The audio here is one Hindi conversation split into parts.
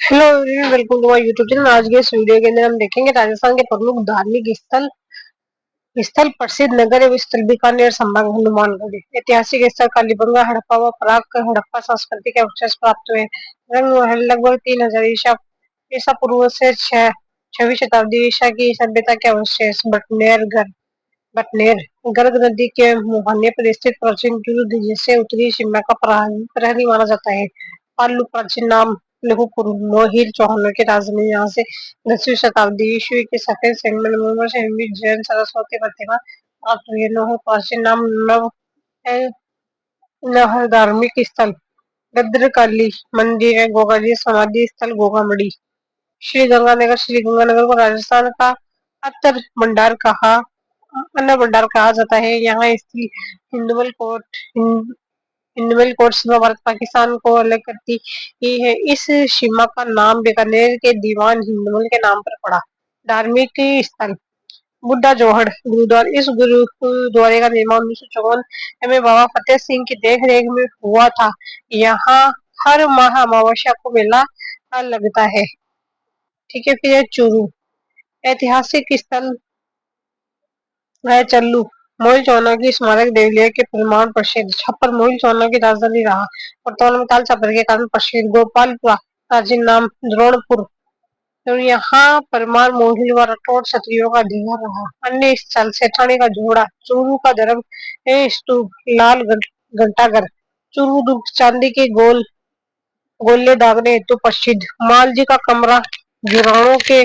Hello everyone, welcome to my YouTube channel. आज के इस वीडियो के अंदर हम देखेंगे राजस्थान के प्रमुख धार्मिक स्थल स्थल प्रसिद्ध नगर एवं स्थल बीकानेर, संभाग हनुमानगढ़। ऐतिहासिक स्थल कालीबंगा, हड़प्पा व प्राग का हड़प्पा संस्कृति के अवशेष प्राप्त हुए। रंग महल लगभग 3000 ईसा पूर्व से 6वीं शताब्दी ईसा की सभ्यता के अवशेष। बटनेर गर्ग नदी के मुहाने पर स्थित प्राचीन दुर्ग जिसे उत्तरी सीमा का प्रहरी माना जाता है। पालू प्राचीन नाम लघुपुर मोहिल चौहानों की राजधानी, यहाँ से 10वीं शताब्दी ईस्वी के सफेद संगमरमर से निर्मित जैन सरस्वती प्रतिमा प्राप्त हुई है। लोह प्राचीन नाम नहर धार्मिक स्थल भद्रकाली मंदिर है। गोगाजी समाधि स्थल गोगामड़ी। श्री गंगानगर को राजस्थान का अतर भंडार कहा जाता है। यहाँ स्थित हिंदुमल कोट हिंदुमल कोट सीमा भारत पाकिस्तान को अलग करती ही है। इस सीमा का नाम बीकानेर के दीवान हिंदुमल के नाम पर पड़ा। धार्मिक स्थल बुड्ढा जोहड़ गुरुद्वारा। इस गुरुद्वारे का निर्माण 1954 में बाबा फतेह सिंह की देख-रेख में हुआ था। यहाँ हर माह अमावस्या को मेला लगता है। ठीक है, फिर है चूरू। ऐतिहासिक स्थल है चल्लू। मोहिल चौहानों की स्मारक देवलिया के प्रमाण प्रसिद्ध। छप्पर मोहिल चौहानों की राजधानी रहा। वर्तमान में ताल छप्पर के कारण प्रसिद्ध। गोपालपुरा प्राचीन नाम द्रोणपुर, तो यहाँ परमार मोहिल व राठौड़ क्षत्रियों का अधिकार रहा। अन्य स्थल सेठानी का जोड़ा, चूरू का धर्म स्तूप, लाल घंटाघर। चूरू दुर्ग चांदी के गोले दागने हेतु प्रसिद्ध। मालजी का कमरा जुराणों के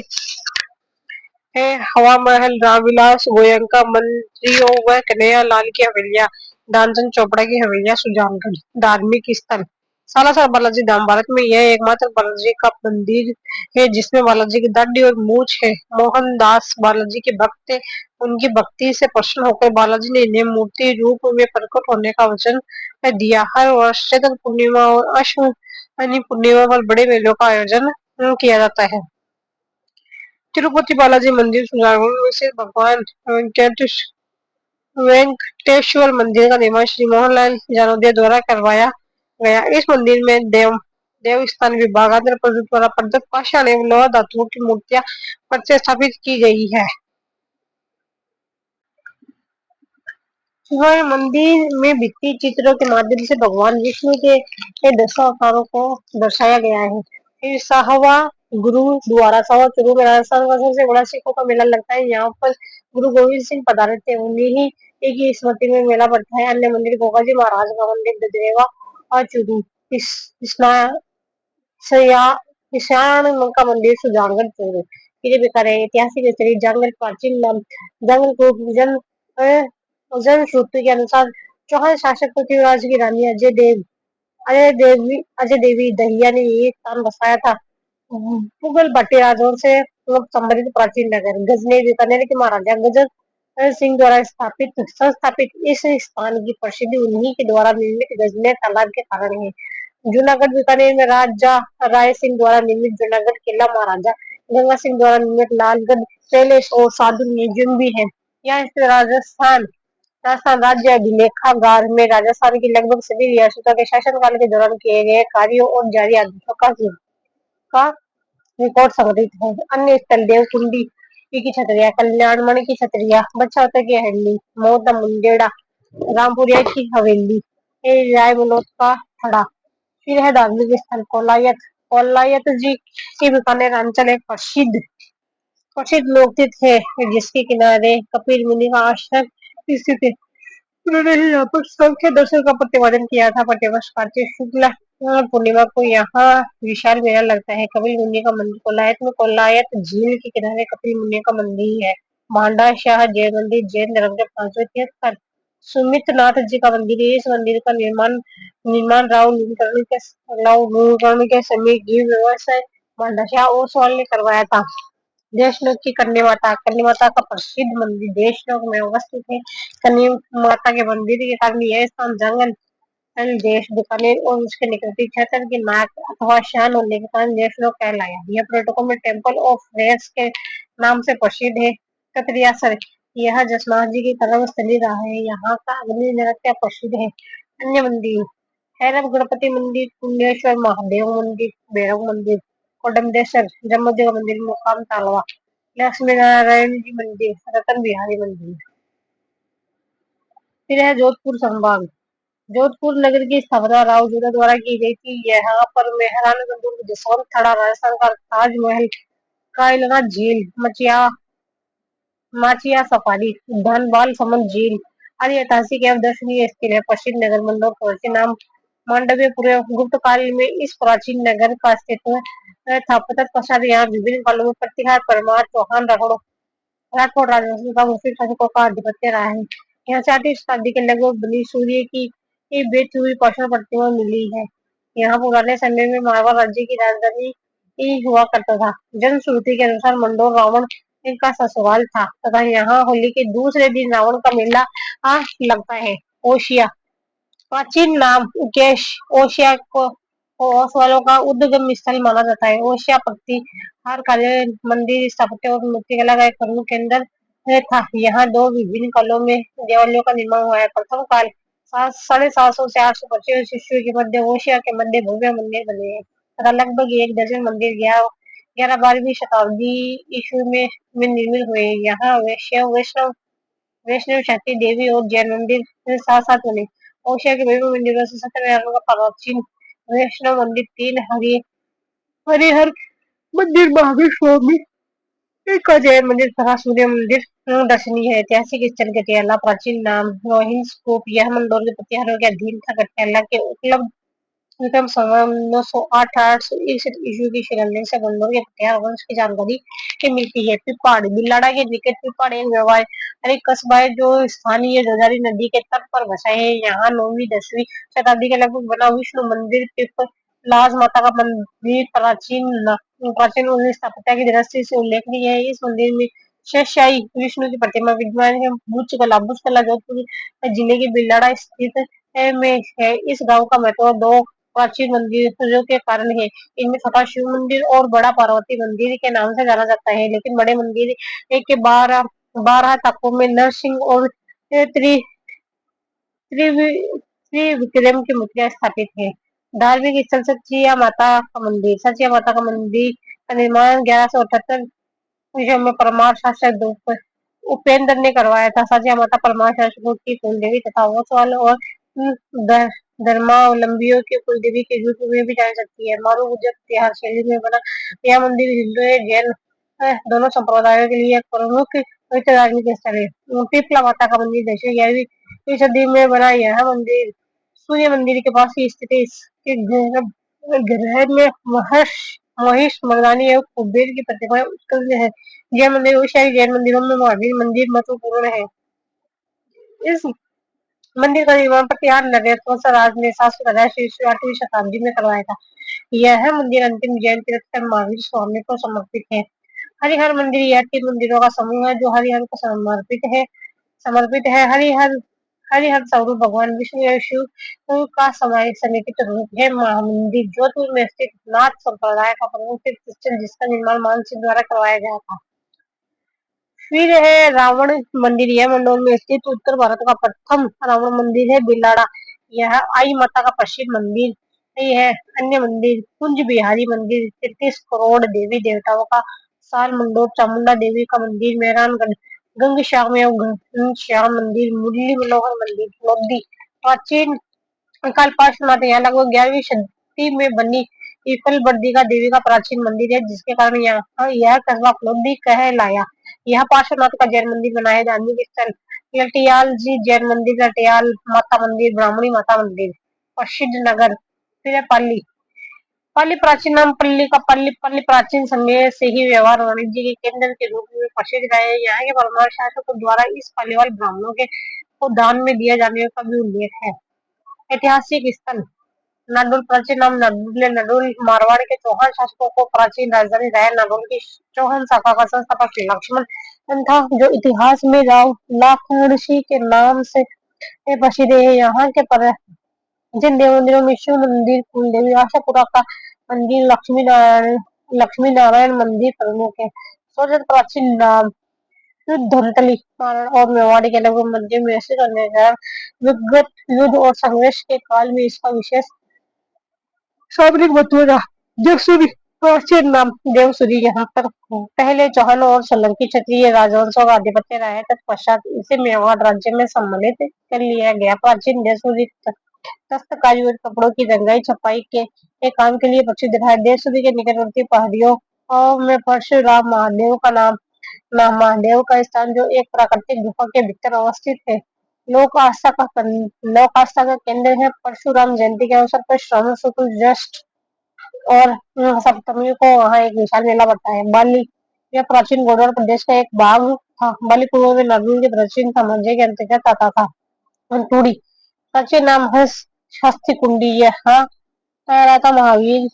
है। हवा महल, रामविलास गोयनका मंत्रियों व कन्हैया लाल की हवेलियां, दानचंद चोपड़ा की हवेलियां सुजानगढ़। धार्मिक स्थल सालासर बालाजी धाम। भारत में यह एकमात्र बालाजी का मंदिर है जिसमें बालाजी की दाढ़ी और मूछ है। मोहनदास बालाजी के भक्त थे। उनकी भक्ति से प्रसन्न होकर बालाजी ने इन्हें मूर्ति रूप में प्रकट होने का वचन दिया। हर वर्ष चैत्र पूर्णिमा और अश्विनी पूर्णिमा पर बड़े मेलों का आयोजन किया जाता है। तिरुपति बालाजी मंदिर सुजानगढ़ में से भगवान वेंकटेश्वर मंदिर का निर्माण श्री मोहनलाल जानोदिया द्वारा करवाया गया। इस मंदिर में देवस्थान विभाग आंध्र प्रदेश द्वारा प्रदत्त पाषाण एवं लोहा धातुओं की मूर्तियां प्रतिष्ठापित की गई है। वह मंदिर में भित्ति चित्रों के माध्यम से भगवान विष्णु के 10 अवतारों को दर्शाया गया है। फिर साहवा गुरुद्वारा। साहवा चूरू में राजस्थान का सबसे बड़ा सिखों का मेला लगता है। यहाँ पर गुरु गोविंद सिंह पधारे थे, उन्हीं की स्मृति में मेला पड़ता है। अन्य मंदिर गोगाजी महाराज का मंदिर ददरेवा और चूरू। ईशान का मंदिर सुजानगढ़ चूरू। फिर बेकार ऐतिहासिक स्थल जंगल प्राचीन नाम जंगल को जनश्रुति के अनुसार चौहान शासक पृथ्वीराज की रानी अजय देवी दहिया ने ये स्थान बसाया था। मुगल भट्टी राजवंश से संबंधित प्राचीन नगर गजनी बीकानेर के महाराजा गजर सिंह द्वारा संस्थापित इस स्थान की प्रसिद्धि उन्हीं के द्वारा निर्मित गजनेर तालाब के कारण है। जूनागढ़ बीकानेर में राजा राय सिंह द्वारा निर्मित जूनागढ़ किला, महाराजा गंगा सिंह द्वारा निर्मित लालगढ़ पैलेस और साधु म्यूजियम भी है। यहाँ स्थित राजस्थान राज्य अभिलेखागार में राजस्थान की लगभग सभी रियासतों के शासनकाल के दौरान किए गए कार्यों और जारी आदेशों का रिकॉर्ड संग्रहित है। अन्य स्थल देवकुंडी की छतरिया, कल्याणमणि की छतरिया, बचावता की हवेली, मोहता मुंडेड़ा, रामपुरिया की हवेली, राय मनोत का थड़ा। फिर है धार्मिक स्थल कोलायत जी की बीकानेर अंचल एक प्रसिद्ध लोकतीर्थ है जिसके किनारे कपिल मुनि का आश्रम स्थित है। उन्होंने ही यहाँ पर सबके दर्शन का प्रतिपादन किया था। प्रतिवर्ष कार्तिक शुक्ल पूर्णिमा को यहाँ विशाल मेला लगता है। कपिल मुनि का मंदिर कोलायत में कोलायत झील के किनारे कपिल मुनि का मंदिर है। भांडा शाह जैन मंदिर जैन धर्म के 5वें तीर्थंकर सुमित नाथ जी का मंदिर है। इस मंदिर का निर्माण राव नूरकर्ण के समय जीव व्यवसाय भांडा शाह ओसवाल ने करवाया था। देशनोक की कन्या माता का प्रसिद्ध मंदिर देशनोक में अवस्थित है। कन्या माता के मंदिर के कारण यह स्थान जंगल देश बीकानेर और उसके निकटवर्ती क्षेत्र की नाक अथवा शान होने के कारण देशनोक कहलाया। यह पर्यटकों में टेम्पल ऑफ फ्लेयर्स के नाम से प्रसिद्ध है। कतरियासर यह जसनाथ जी की कर्म स्थली रहा है। यहाँ का अग्नि नृत्य प्रसिद्ध है। अन्य मंदिर हैरव गणपति मंदिर, कुंडेश्वर महादेव मंदिर, भैरव मंदिर। कोडमदेश्वर जमोदेव मंदिर मुकाम तालवा, लक्ष्मी नारायण जी मंदिर, रतन बिहारी मंदिर। फिर है जोधपुर संभाग। जोधपुर नगर की स्थापना राव जोधा द्वारा की गई थी। यहाँ पर मेहरानगढ़ दुर्ग, जसवंत थड़ा, राजस्थान का ताजमहल, कायलना झील, माचिया सफारी, धनबाल समन झील आदि ऐतिहासिक एवं दर्शनीय स्थल है। पश्चिम नगर मंडोर के नाम मांडव्य पूर्व गुप्त काल में इस प्राचीन नगर का अस्तित्व था। पश्चात यहाँ विभिन्न कालों में प्रतिहार, परमार, चौहान, राठौड़ राजवंश का मुस्लिम शासकों का आधिपत्य रहा है। यहाँ 4वीं शताब्दी के लगभग बनी सूर्य की बेची हुई पाषाण प्रतिमा मिली है। यहाँ पुराने समय में मारवाड़ राज्य की राजधानी हुआ करता था। जनश्रुति के अनुसार मंडोर रावण का ससुराल था तथा यहाँ होली के दूसरे दिन रावण का मेला लगता है। ओशिया प्राचीन नाम उकेश ओशिया को ओस वालों का उद्गम स्थल माना जाता है। ओशिया प्रतिहार काले मंदिर स्थापत्य और मूर्तिकला का एक प्रमुख केंद्र था। यहाँ 2 विभिन्न कालों में देवालयों का निर्माण हुआ है। प्रथम काल 750 से 825 ईस्वी के मध्य ओशिया के मध्य भव्य मंदिर बने हैं तथा लगभग 1 दर्जन मंदिर 11-12वीं शताब्दी ईस्वी में निर्मित हुए। यहाँ वैष्णव शक्ति देवी और जैन मंदिर साथ साथ बने। ओशिया के विभिन्न मंदिरों से 17 का प्राचीन वैष्णव मंदिर, 3 हरिहर मंदिर, महावीर स्वामी का जैन मंदिर तथा सूर्य मंदिर दर्शनीय है। ऐतिहासिक स्थल गटियाला प्राचीन नाम रोहिन स्तूप, यह मंडोर के प्रतिहारों के अधीन था। गटियाला के उपलब्ध विक्रम संवत 908-861 ईस्वी की शिलान्यास से मंडोर के प्रतिहार वंश की जानकारी मिलती है। पिपाड़ बिलाड़ा के निकट पिपाड़ एक व्यावहारिक कस्बा है जो स्थानीय गोदावरी नदी के तट पर बसा है। यहाँ 9वीं-10वीं शताब्दी के लगभग बना विष्णु मंदिर, पिपलाज माता का मंदिर प्राचीन स्थापत्य की दृष्टि से उल्लेखनीय है। इस मंदिर में शेषशाही विष्णु की प्रतिमा विद्यमान है। भुजकला जोधपुर जिले के बिलाड़ा स्थित में है। इस गांव का महत्व 2 प्राचीन मंदिरों के कारण है। इनमें छोटा शिव मंदिर और बड़ा पार्वती मंदिर के नाम से जाना जाता है, लेकिन बड़े मंदिर एक के 12 ताकों में नरसिंह और त्रि त्रिविक्रम की मूर्तियां स्थापित है। धार्मिक स्थल सचिया माता का मंदिर। सचिया माता का मंदिर का निर्माण 1178 ईस्वी में परमार शासक उपेंद्र ने करवाया था। सचिया माता परमार शासकों की कुलदेवी तथा ओसवाल और धर्मावलंबियों के कुलदेवी के रूप में भी जानी जाती है। मारू गुजर तिहार शैली में बना यह मंदिर हिंदू जैन दोनों संप्रदायों के लिए एक प्रमुख पवित्र धार्मिक स्थल है। पीपला माता का मंदिर 10वीं-11वीं सदी में बना यह मंदिर सूर्य मंदिर के पास ही स्थित है। इसके गर्भ में महिष मर्दानी एवं कुबेर की प्रतिमाएं उत्कृष्ट है। यह मंदिर उड़ीसा के जैन मंदिरों में महावीर मंदिर महत्वपूर्ण है। इस मंदिर का निर्माण प्रतिहार नरेश राज ने 750 ईस्वी 8वीं शताब्दी में करवाया था। यह मंदिर अंतिम जैन तीर्थंकर महावीर स्वामी को समर्पित है। हरिहर मंदिर यह 3 मंदिरों का समूह है जो हरिहर को समर्पित है। हरिहर स्वरूप भगवान विष्णु एवं शिव का समेकित रूप है। महामंदिर जोधपुर में स्थित नाथ संप्रदाय का प्रमुख तीर्थ स्थल जिसका निर्माण मानसिंह द्वारा करवाया गया था। फिर है रावण मंदिर। यह मंडोर में स्थित उत्तर भारत का प्रथम रावण मंदिर है। बिलाड़ा यह आई माता का प्रसिद्ध मंदिर है। अन्य मंदिर कुंज बिहारी मंदिर, 33 करोड़ देवी देवताओं का साल मंडोर, चामुंडा देवी का मंदिर, मेहरानगढ़ गंगश्याम एवं घनश्याम मंदिर, मुरली मनोहर मंदिर, लोधी प्राचीन काल पार्श्वनाथ यहाँ लगभग 11वीं शताब्दी में बनी पीपल बर्दिका देवी का प्राचीन मंदिर है जिसके कारण यह कस्बा लोधी कहलाया। यह पार्श्वनाथ का जैन मंदिर बना है। धार्मिक स्थल लटियाल जी जैन मंदिर, लटियाल माता मंदिर, ब्राह्मणी माता मंदिर, प्रसिद्ध नगर। फिर है पाली। पाली प्राचीन नाम पल्ली प्राचीन समय से ही व्यवहार वाणिज्य के केंद्र के रूप में प्रसिद्ध रहे। यहाँ के परमार शासकों द्वारा इस पालीवाल ब्राह्मणों के को दान में दिया जाने का भी उल्लेख है। ऐतिहासिक स्थल नाडोल प्राचीन नाम नडोल मारवाड़ के चौहान शासकों को प्राचीन राजधानी रहा। नडोल की चौहान शाखा का संस्थापक लक्ष्मण था जो इतिहास में राव लाखनसी के नाम से प्रसिद्ध है। यहाँ के जिन देव मंदिरों में शिव मंदिर, कुलदेवी आशापुरा का मंदिर, लक्ष्मी नारायण मंदिर प्रमुख है। सर्वोच्च प्राचीन नाम धनतली और मेवाड़ी के लगभग मध्य में स्थित विगत युद्ध और संघर्ष के काल में इसका विशेष सामरिक महत्व रहा। जसुरी प्राचीन नाम देवसूरी यहाँ पर पहले चौहान और सोलंकी क्षत्रिय राजवंशों का आधिपत्य रहा है। तत्पश्चात इसे मेवाड़ राज्य में सम्मिलित कर लिया गया। प्राचीन देवसूरी दस्तकारी और कपड़ों की रंगाई छपाई के एक काम के लिए प्रसिद्ध है। देवसूरी के निकटवर्ती पहाड़ियों में परशुराम महादेव का महादेव का स्थान जो एक प्राकृतिक गुफा के भीतर अवस्थित है। लोक आस्था का केंद्र है। परशुराम जयंती के अवसर पर श्रावण शुक्ल ज्येष्ठ और सप्तमी को वहाँ एक विशाल मेला पड़ता है। बाली यह प्राचीन गौड़ प्रदेश का एक भाग था। बाली पूर्व में नागुल के प्राचीन साम्राज्य के अंतर्गत आता था। टूड़ी प्राचीन नाम है हस्ती कुंडी। यहाँ था महावीर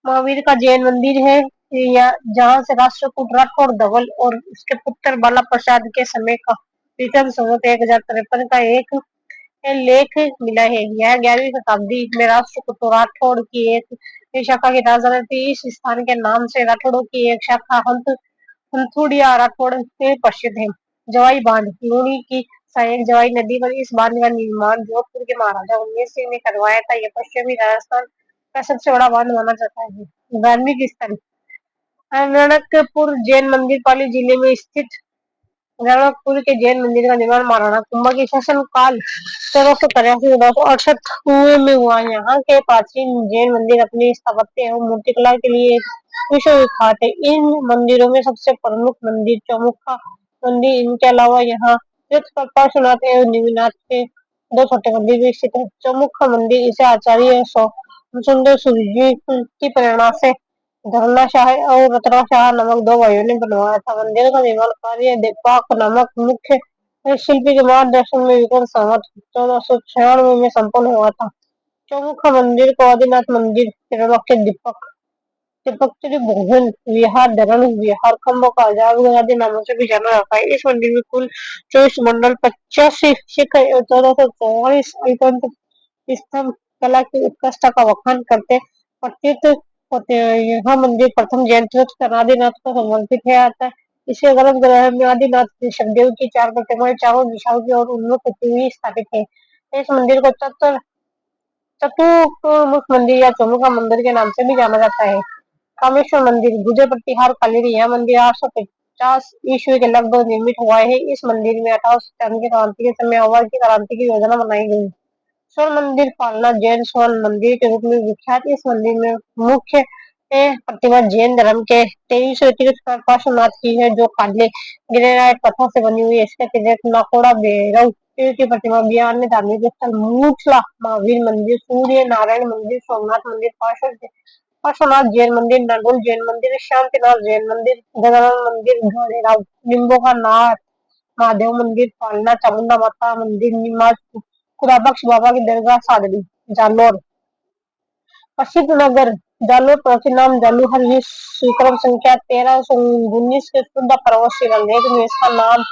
महावीर का जैन मंदिर है। या जहाँ से राष्ट्रकूट राठौर धवल और उसके पुत्र बाला प्रसाद के समय का प्रीतम संवत 1053 का एक लेख मिला है। यह 11वीं शताब्दी में राष्ट्रकूट राठौड़ की एक शाखा की राजधानी थी। इस स्थान के नाम से राठौड़ों की एक शाखा हंथुड़िया राठौड़ से प्रसिद्ध है। जवाई बांध लूणी की सहायक जवाई नदी पर इस बांध का निर्माण जोधपुर के महाराजा उन्मेष सिंह ने करवाया था। यह पश्चिमी राजस्थान का सबसे बड़ा बांध माना जाता है। धार्मिक स्थल रणकपुर जैन मंदिर पाली जिले में स्थित रणकपुर के जैन मंदिर का निर्माण महाराणा कुंभा के शासन काल 1383-1368 में हुआ। यहाँ के प्राचीन जैन मंदिर अपनी स्थापत्य एवं मूर्तिकला के लिए विश्वविख्यात है। इन मंदिरों में सबसे प्रमुख मंदिर चौमुखा मंदिर। इनके अलावा यहाँ पार्श्वनाथ एवं निमिनाथ के दो छोटे मंदिर भी स्थित है। चौमुखा मंदिर इसे आचार्य सुंदर सूर्य जी की प्रेरणा से धरना शाह और रत्ना शाह नामक दो भाइयों ने बनवाया था। मंदिर का निर्माण कार्य देपाक नामक मुख्य शिल्पी के मार्गदर्शन में विक्रम संवत 1496 में संपन्न हुआ था। चौमुखा मंदिर को आदिनाथ मंदिर त्रैलोक्य दीपक भोजन विहार धरण विहार खम्बों का आजाद आदि नामों से भी जाना जाता है। इस मंदिर में कुल 24 मंडल 85 शिखर 1444 स्तंभ कला की उत्कृष्टता का वखान करते प्रतीत होते हैं। यह मंदिर प्रथम जैन तीर्थ आदिनाथ को समर्पित है। आता इसके गर्भगृह में आदिनाथ ऋषभदेव की 4 प्रतिमाएं चारों दिशाओं की ओर उन्मुख होती हुई स्थापित है। इस मंदिर को चतुर्मुख मंदिर या चौमुखा मंदिर के नाम से भी जाना जाता है। कामेश्वर मंदिर गुजर प्रतिहार कालीन। यह मंदिर 850 ईस्वी के लगभग निर्मित हुआ है। इस मंदिर में 1897 की क्रांति के समय अवध की क्रांति की योजना बनाई गई। स्वर्ण मंदिर पालना जैन स्वर्ण मंदिर के रूप में विख्यात। इस मंदिर में मुख्य प्रतिमा जैन धर्म के 23 अतिरिक्त पार्श्वनाथ की है जो काले ग्रेनाइट पत्थर से बनी हुई है। इसके अतिरिक्त नाकोड़ा भैरव की प्रतिमा भी। अन्य धार्मिक स्थल मूछला महावीर मंदिर सूर्य नारायण मंदिर सोमनाथ मंदिर पार्श्वनाथ जैन मंदिर नरगुल जैन मंदिर शांतिनाथ जैन मंदिर गजानन मंदिर गौरीराव लिम्बो का नाथ महादेव मंदिर पालना चामुंडा माता मंदिर निमाज खुदाबख्श बाबा की दरगाह सादड़ी जालोर प्रसिद्ध नगर जालोर प्राचीन नाम जालूहर विक्रम संख्या 1319 के शुद्ध पर्वत शिलालेख में इसका नाम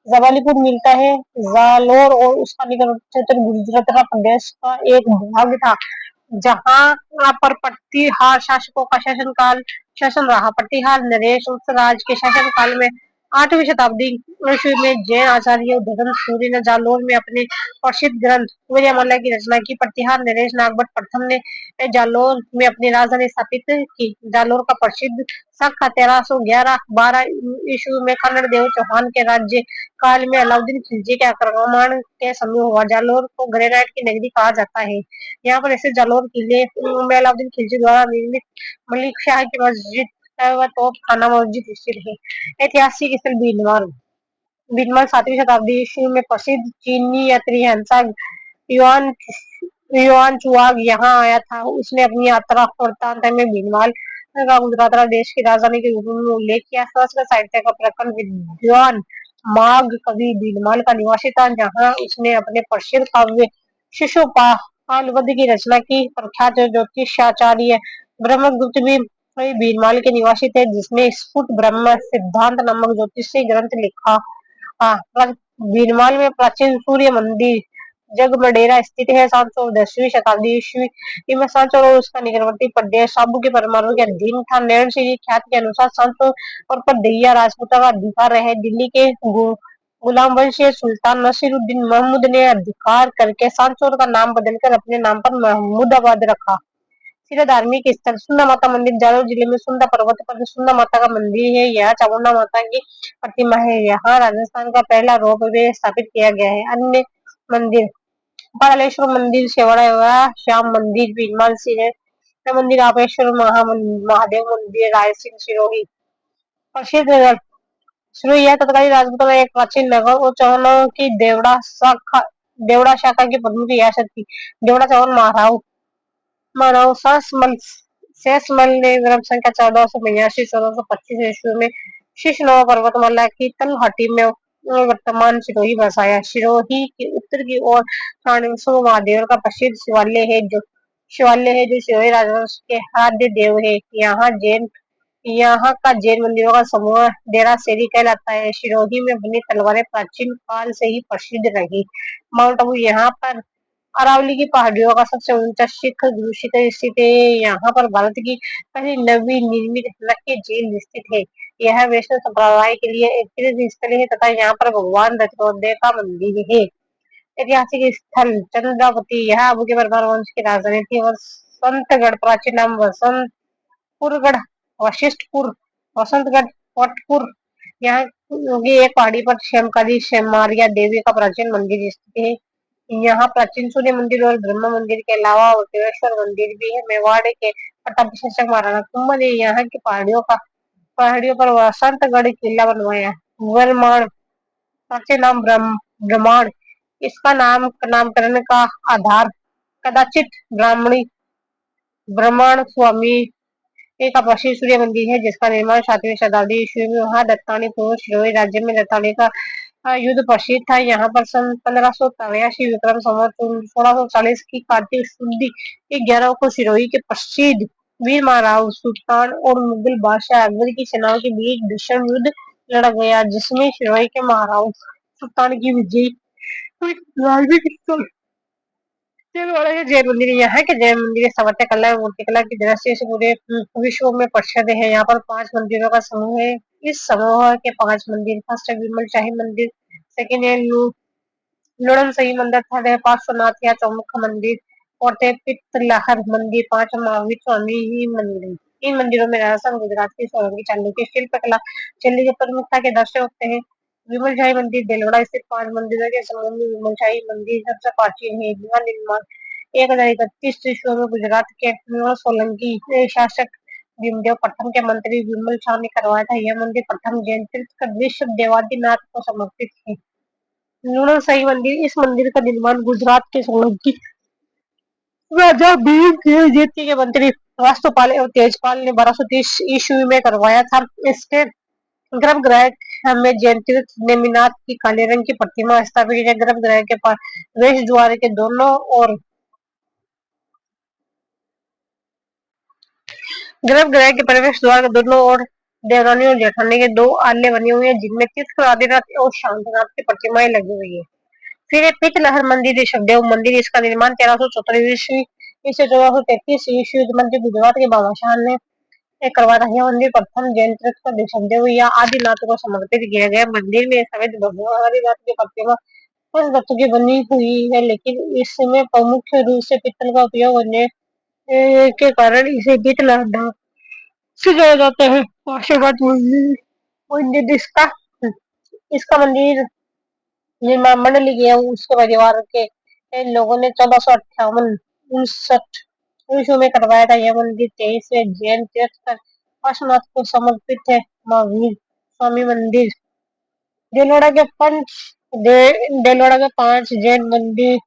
जवालीपुर मिलता है। जालोर और उसका निकट क्षेत्र गुजरात प्रदेश का एक भाग था जहाँ पर प्रतिहार शासकों का शासन रहा। प्रतिहार नरेश उस राज के शासन काल में 8वीं शताब्दी ईस्वी में जैन आचार्य धर्म सूर्य ने जालोर में अपने प्रसिद्ध ग्रंथ सूर्यमाला की रचना की। प्रतिहार नरेश नागभट्ट प्रथम ने जालोर में अपनी राजधानी स्थापित की। जालोर का प्रसिद्ध शाखा 1311-12 ईस्वी में कन्नड़ देव चौहान के राज्य काल में अलाउद्दीन खिलजी के आक्रमण के समय हुआ। जालोर को ग्रेनाइट की नगरी कहा जाता है। यहाँ पर ऐसे जालोर किले में अलाउद्दीन खिलजी द्वारा निर्मित मलिक शाह की मस्जिद व तोप खाना मस्जिद स्थित है। ऐतिहासिक स्थल बीनमाल 7वीं शताब्दी ईस्वी में प्रसिद्ध चीनी यात्री युआन युआनचुआग यहाँ आया था। उसने अपनी यात्रा वृत्तांत में बीनमाल का गुजरात देश की राजधानी के रूप में उल्लेख किया। संस्कृत साहित्य का प्रखर विद्वान माघ कवि बीनमाल का निवासी था जहाँ उसने अपने प्रसिद्ध काव्य शिशुपाल वध की रचना की। प्रख्यात ज्योतिषाचार्य ब्रह्मगुप्त भी बीनमाल के निवासी थे जिसने स्फुट ब्रह्म सिद्धांत नामक ज्योतिषीय ग्रंथ लिखा। बीनमाल में प्राचीन सूर्य मंदिर जगमडेरा स्थित है। 710वीं शताब्दी ईस्वी में सांचौर और उसका निकटवर्ती प्रदेश साबू के परमाणु के अधीन था। नैण सिंह ख्याति के अनुसार सांचौर और पर दहिया राजपूता का अधिकार रहे। दिल्ली के गुलाम वंशीय सुल्तान नसीरुद्दीन महमूद ने अधिकार करके सांचौर का नाम बदलकर अपने नाम पर महमूदाबाद रखा। फिर धार्मिक स्थल सुंदा माता मंदिर जालौर जिले में सुंदा पर्वत पर सुंदा माता का मंदिर है। यह चामुंडा माता की प्रतिमा है। यहाँ राजस्थान का पहला रोपवे स्थापित किया गया है। अन्य मंदिर बालेश्वर मंदिर, शेवाड़ा श्याम मंदिर, भीममाल सिंह मंदिर, रामेश्वर महादेव मंदिर, रायसिंह सिरोही प्रसिद्ध श्री यह तत्कालीन राजपूतों में एक प्राचीन नगर और चौहानों की देवड़ा शाखा की प्रमुख रियासत थी। देवड़ा चौहान महाराव मानव शेषमल ने ग्राम संख्या 1482 1425 ईस्वी में शीशनवा पर्वतमाला की तलहटी में वर्तमान सिरोही बसाया। सिरोही के उत्तर की ओर काणेश्वर महादेव का प्रसिद्ध शिवालय है जो सिरोही राजवंश के आद्य देव है। यहाँ का जैन मंदिरों का समूह डेरासेरी कहलाता है। सिरोही में बनी तलवारें प्राचीन काल से ही प्रसिद्ध रही। माउंट आबू यहाँ पर अरावली की पहाड़ियों का सबसे ऊंचा शिखर गुरु शिखर स्थित है। यहाँ पर भारत की पहली नवनिर्मित नक्की झील स्थित है। यह वैष्णव संप्रदाय के लिए एक तीर्थ स्थल है तथा यहाँ पर भगवान दत्तात्रेय का मंदिर है। ऐतिहासिक स्थल चंद्रावती यह अबू के बर्बर वंश की राजधानी थी और संतगढ़ प्राचीन नाम वसंतपुरगढ़ वशिष्ठपुर वसंतगढ़ पटपुर यहाँ की एक पहाड़ी पर श्यामकाली श्यामारिया देवी का प्राचीन मंदिर स्थित है। यहाँ प्राचीन सूर्य मंदिर और ब्रह्मा मंदिर के अलावा बटेश्वर मंदिर भी है। मेवाड़ के पट्टाभिषेक महाराणा कुंभ ने यहाँ की पहाड़ियों पर वसंतगढ़ किला बनवाया। वर्माण प्राचीन नाम ब्रह्मांड इसका नामकरण का आधार कदाचित ब्राह्मणी ब्रह्मांड स्वामी एक प्रसिद्ध सूर्य मंदिर है जिसका निर्माण 7वीं शताब्दी ईस्वी में वहाँ दत्तानी पूर्व सिरोही राज्य में दत्तानी का युद्ध प्रसिद्ध था। यहाँ पर सन 1583 विक्रम संवत 1640 की कार्तिक शुद्ध 11 को सिरोही के प्रसिद्ध वीर महाराव सुल्तान और मुगल बादशाह अकबर की सेनाओं के बीच भीषण युद्ध लड़ा गया जिसमें सिरोही के महाराव सुल्तान की विजय हुई। धार्मिक स्थल जैन मंदिर यहाँ के जैन मंदिर स्थापत्य कला एवं मूर्तिकला की दृष्टि से पूरे विश्व में प्रसिद्ध है। यहाँ पर 5 मंदिरों का समूह है। इस समूह के 5 मंदिर फर्स्ट है विमल शाही मंदिर, सेकंड है लुणन शाही मंदिर, थर्ड है पार्श्वनाथ या चौमुख मंदिर, फोर्थ है पित्तलहर मंदिर, 5 महावीर स्वामी ही मंदिर। इन मंदिरों में राजस्थान गुजरात की सोलंकी चालुक्य शिल्प कला शैली की प्रमुखता के दर्शन होते हैं। विमल शाही मंदिर देलवाड़ा स्थित 5 मंदिरों के समूह में विमल शाही मंदिर सबसे प्राचीन है। इसका निर्माण 1031 ईस्वी में गुजरात के सोलंकी शासक भीमदेव प्रथम के मंत्री विमल शाह ने करवाया था। यह मंदिर प्रथम जैन तीर्थकर विश्व देवादिनाथ को समर्पित है। लूणा शाही मंदिर इस मंदिर का निर्माण गुजरात के सोलंकी राजा भीम के मंत्री वास्तुपाल एवं तेजपाल ने 1230 ईस्वी में करवाया था। इसके गर्भगृह में जैन तीर्थ नेमिनाथ की काले रंग की प्रतिमा स्थापित है। गर्भगृह के प्रवेश द्वार के दोनों ओर गर्भगृह के प्रवेश द्वार के दोनों ओर देवरानी और जेठानी के 2 आले बने हुए हैं जिनमें तीर्थकर आदिनाथ और शांतिनाथ की प्रतिमाएं लगी हुई है। फिर है पितलहर मंदिर ऋषभदेव मंदिर इसका निर्माण 1314 ईस्वी से 1433 ईस्वी मंदिर गुजरात के बाबा शाह ने करवाया था। यह मंदिर प्रथम जैन तीर्थकर ऋषभदेव या आदिनाथ को समर्पित किया गया। मंदिर में सफेद भगवान आदिनाथ की प्रतिमा पंचतत्व की बनी हुई है लेकिन इसमें मुख्य रूप से पित्तल का उपयोग होने के कारण इसे पितलहर से जाना जाता है। पार्श्वनाथ मंदिर इसका मंदिर निर्माण मंडली की उसके परिवार के लोगों ने 1458 उनसठ ईस्वी में करवाया था। यह मंदिर 23वें जैन तीर्थकर पार्श्वनाथ को समर्पित है। महावीर स्वामी मंदिर देलवाड़ा के देलवाड़ा के 5 जैन मंदिर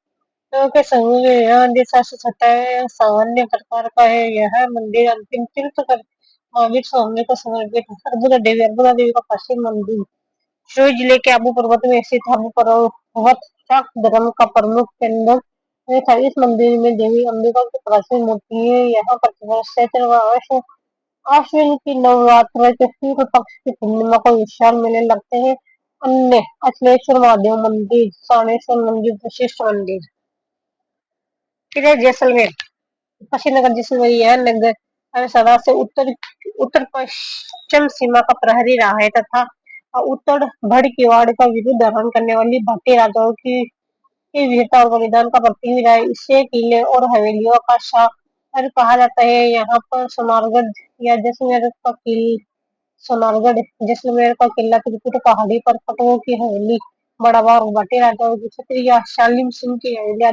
के समूह में यह मंदिर 717 सामान्य प्रकार का है। यह मंदिर अंतिम तीर्थकर महावीर स्वामी को समर्पित है। अर्बुदा देवी का प्रसिद्ध मंदिर सिरोही जिले के आबू पर्वत में स्थित आबू पर्वत शाक्त धर्म का प्रमुख केंद्र था। इस मंदिर में देवी अंबिका की प्राचीन मूर्ति है। यहाँ प्रतिवर्ष चैत्र व आश्विन की नवरात्र के शुक्ल पक्ष की पूर्णिमा को विशाल मेले लगते हैं। अन्य अचलेश्वर महादेव मंदिर, साणेश्वर मंदिर, वशिष्ठ मंदिर। फिर जैसलमेर कुशीनगर जैसलमेर यह नगर सदा से उत्तर पश्चिम सीमा का प्रहरी रहा है तथा उत्तर भड़ किवाड़ का विरुद्ध धारण करने वाली भारतीय राजाओं की वीरता और बलिदान का प्रतीक भी रहा है। इससे किले और हवेलियों का और कहा जाता है यहाँ पर सोनारगढ़ या जैसलमेर का किला त्रिकुट पहाड़ी पर पटुओं की हवेली बड़ाबार बटे राजाओं की छतरी या शालीम सिंह की हवेली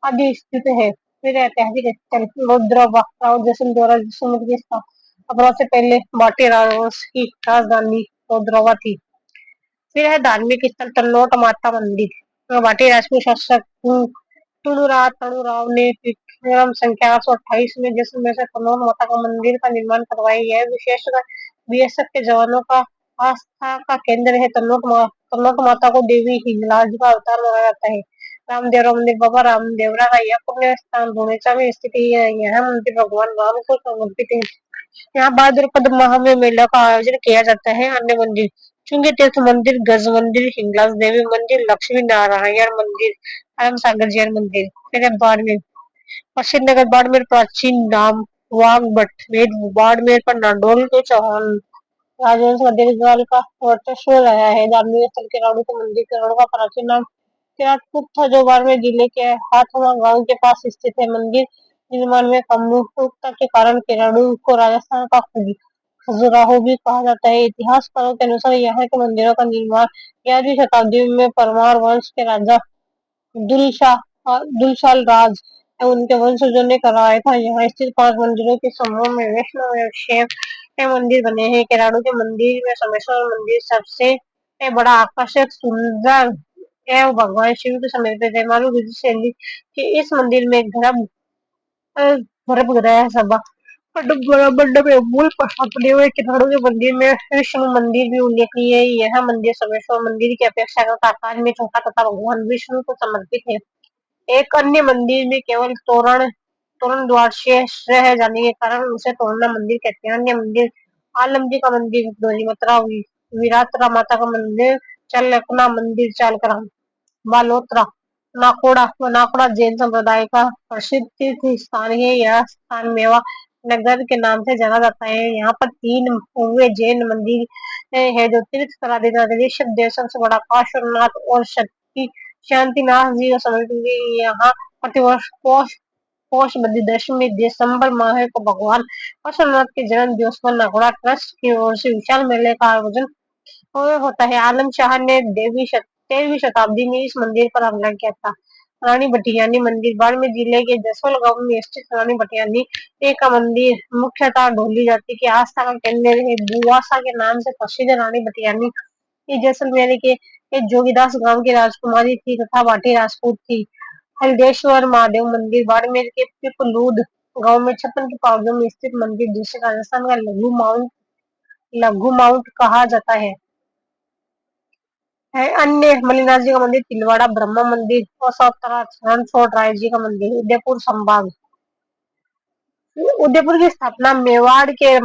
आदि स्थित है। फिर ऐतिहासिक स्थल लोधरा और जैसलमेर समुद्र के स्थापना से पहले बाटी राजवंश की राजधानी लोधरावा थी। फिर है धार्मिक स्थल तल्लोट माता मंदिर। बाटी राजपूत शासक तणुराव ने विक्रम संख्या 828 में जैसलमेर से तल्लोट माता का मंदिर का निर्माण करवाया। यह विशेषकर बीएसएफ के जवानों का आस्था का केंद्र है। तल्लोट माता को देवी हिंगलाज का अवतार माना जाता है। रामदेवरा मंदिर बाबा रामदेवरा का यह पुण्य स्थान भुवनेश्वर में स्थित है। यह मंदिर भगवान राम को समर्पित है। यहाँ भाद्रपद माह में मेला का आयोजन किया जाता है। अन्य मंदिर चुंगी तीर्थ मंदिर, गज मंदिर, हिंगलाज देवी मंदिर, लक्ष्मी नारायण मंदिर, आनंद सागर जैन मंदिर। फिर बाड़मेर पश्चिम नगर बाड़मेर प्राचीन नाम वाघ भट्टवेद बाड़मेर पर नाडोल के चौहान राजवंश मध्यकाल का वर्चस्व रहा है। धार्मिक स्थल किराणु के मंदिर किराणु का प्राचीन नाम किरातपुर था जो बाड़मेर जिले के हाथमा गांव के पास स्थित है। मंदिर निर्माण में कमोत्ता के कारण किराणु को राजस्थान का खजुराहो भी कहा जाता है। इतिहासकारों के अनुसार यहाँ के मंदिरों का निर्माण 11वीं शताब्दी में परमार वंश के राजा दुलशाल राज एवं उनके वंशजों ने करवाया था। यहाँ स्थित 5 मंदिरों के समूह में वैष्णव एवं शैव के मंदिर बने हैं। किराणु के मंदिर में सोमेश्वर मंदिर सबसे बड़ा आकर्षक सुंदर एवं भगवान शिव को समर्पित है। मालूम शैली के इस मंदिर में गर्भगृह सभा मंडप एवं मूल अपने हुए किराणु के मंदिर में विष्णु मंदिर भी उल्लेखनीय है। यह मंदिर सोमेश्वर मंदिर की अपेक्षा आकार में छोटा तथा भगवान विष्णु को समर्पित है। एक अन्य मंदिर में केवल तोरण द्वार से रह जाने के कारण उसे तोरणा मंदिर कहते हैं। अन्य मंदिर आलम जी का मंदिर मथुरा विराटरा माता का मंदिर चलकना मंदिर चालकरा बालोतरा नाकोड़ा जैन संप्रदाय का प्रसिद्ध तीर्थ स्थान है। यह स्थान मेवा नगर के नाम से जाना जाता है। यहाँ पर 3 भव्य जैन मंदिर है जो तीर्थ कराधिनाथ ऋषभ देव सबसे बड़ा काश्वरनाथ और शक्ति शांतिनाथ जी का समर्पित है। यहाँ प्रतिवर्ष पौष मध्य दशमी दिसंबर माह को भगवान काश्वरनाथ के जन्म दिवस पर नागोड़ा ट्रस्ट की ओर से विशाल मेले का आयोजन होता है। आलम शाह ने 13वीं शताब्दी में इस मंदिर पर हमला किया था। रानी भटियानी मंदिर बाड़मेर जिले के जसवल गांव में स्थित रानी भटियानी का मंदिर मुख्यतः ढोली जाति की आस्था का केंद्र है। बुवासा के नाम से प्रसिद्ध रानी भटियानी जैसलमेर के जोगीदास गांव की राजकुमारी थी तथा भाटी राजपूत थी। हलदेश्वर महादेव मंदिर बाड़मेर के पिपलूद गांव में 56 की पहाड़ियों में स्थित मंदिर जिसे राजस्थान का लघु माउंट कहा जाता है। अन्य मल्लिनाथ जी का मंदिर तिलवाड़ा ब्रह्मा मंदिर और सौतरा रणछोड़ राय जी का मंदिर उदयपुर की स्थापना मेवाड़ के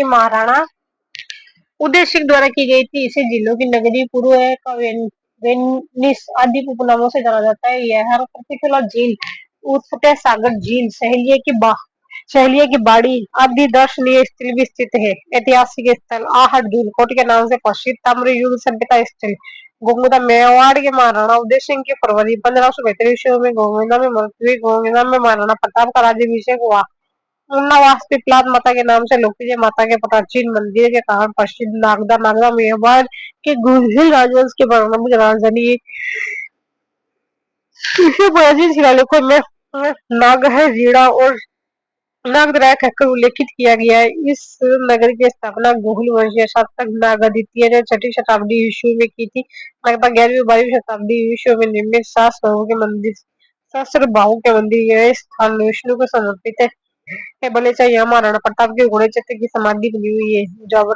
महाराणा उदय सिंह द्वारा की गई थी। इसे जिलों की नगरी पूर्व का वेनिस आदि उपनामों से जाना जाता है। यह पर्टिकुलर झील फतेह सागर झील सहेलिया की बाड़ी आदि दर्शनीय स्थल भी स्थित है। ऐतिहासिक स्थल आहट धूलकोट के नाम से प्रसिद्ध ताम्र युग सभ्यता स्थल गोविंदा मेवाड़ के महाराणा उदय सिंह की फरवरी 1545 ईस्वी में गोविंदा में महाराणा प्रताप का राज्याभिषेक हुआ। उन्नावास पिपलाद माता के नाम से लोकप्रिय माता के प्राचीन मंदिर के कारण प्रसिद्ध नागदा मेवाड़ के गुहिल राजवंश की प्रारंभिक राजधानी इसे प्राचीन शिलालेखों में नागहरीड़ा और नागदराय कहकर उल्लेखित किया गया है। इस नगर की स्थापना गोहिल वंशीय शासक नागद्वितीय ने 6ठी शताब्दी ईस्वी में की थी। लगभग 11वीं-12वीं शताब्दी ईस्वी में निर्मित सहस्त्र बाहु के मंदिर यह स्थान विष्णु को समर्पित है। भले चाहे यहाँ महाराणा प्रताप के घोड़े चित्र की समाधि बनी हुई है जो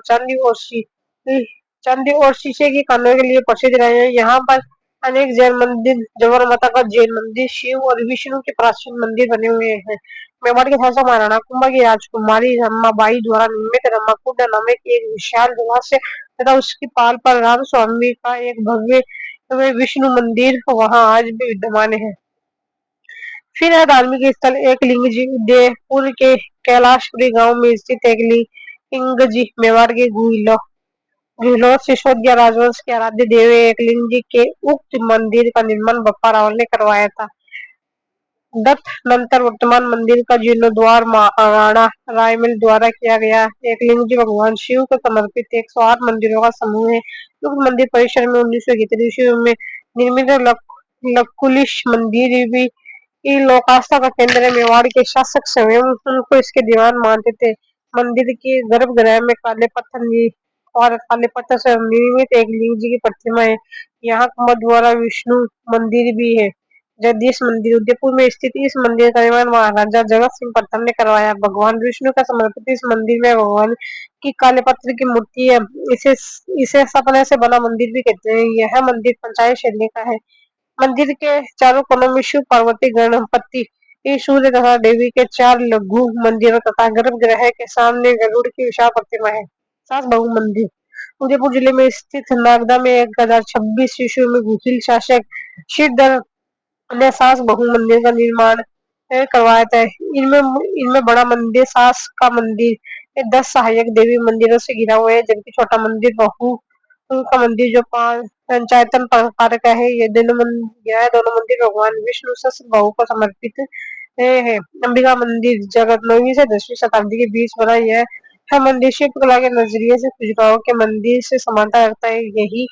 चांदी और शीशे की कानों के लिए प्रसिद्ध रहे हैं। यहाँ पर अनेक जैन मंदिर जवर माता का जैन मंदिर शिव और विष्णु के प्राचीन मंदिर बने हुए हैं। मेवाड़ के शासक महाराणा कुंभा की राजकुमारी रमाबाई द्वारा निर्मित रमाकुंड नामक एक विशाल जलाशय तथा उसकी पाल पर राम स्वामी का एक भव्य विष्णु मंदिर वहां आज भी विद्यमान है। फिर है धार्मिक स्थल एक लिंग जी उदयपुर के कैलाशपुरी गांव में स्थित एक लिंग जी मेवाड़ के गुहिलों सिसोदिया राजवंश के आराध्य देव एक लिंग जी के उक्त मंदिर का निर्माण बप्पा रावल ने करवाया था। तदनंतर वर्तमान मंदिर का जीर्णोद्धार महाराणा रायमल द्वारा किया गया। एकलिंग जी भगवान शिव को समर्पित 108 मंदिरों का समूह है। उक्त मंदिर परिसर में 1931 ईस्वी में निर्मित लकुलिश मंदिर भी लोक आस्था का केंद्र है। मेवाड़ के शासक स्वयं उनको इसके दीवान मानते थे। मंदिर के गर्भगृह में काले पत्थर से निर्मित एक लिंग जी की प्रतिमा है। यहाँ मधुवरा विष्णु मंदिर भी है। जगदीश मंदिर उदयपुर में स्थित इस मंदिर का निर्माण महाराजा जगत सिंह प्रथम ने करवाया। भगवान विष्णु का समर्पित इस मंदिर में भगवान की काले पत्थर की मूर्ति है। इसे इसे सपने से बना मंदिर भी कहते हैं। यह मंदिर पंचायत शैली का है। मंदिर के चारों कोनों में शिव पार्वती गणपति सूर्य तथा देवी के 4 लघु मंदिरों तथा गर्भगृह के सामने गरुड़ की विशाल प्रतिमा है। सास बहु मंदिर उदयपुर जिले में स्थित नागदा में 1026 ईस्वी में गुहिल शासक श्रीधर ने सास बहु मंदिर का निर्माण करवाया था। इनमें इनमें बड़ा मंदिर सास का मंदिर 10 सहायक देवी मंदिरों से घिरा हुआ है, जबकि छोटा मंदिर बहु का मंदिर जो पंचायतन प्रकार का है। यह दोनों मंदिर भगवान विष्णु सहस्त्र बहु को समर्पित है। अंबिका मंदिर जगत 9वीं से 10वीं शताब्दी के बीच बना यह मंदिर शिल्पकला के नजरिए से खजुराहो के मंदिर से समानता रखता है। यही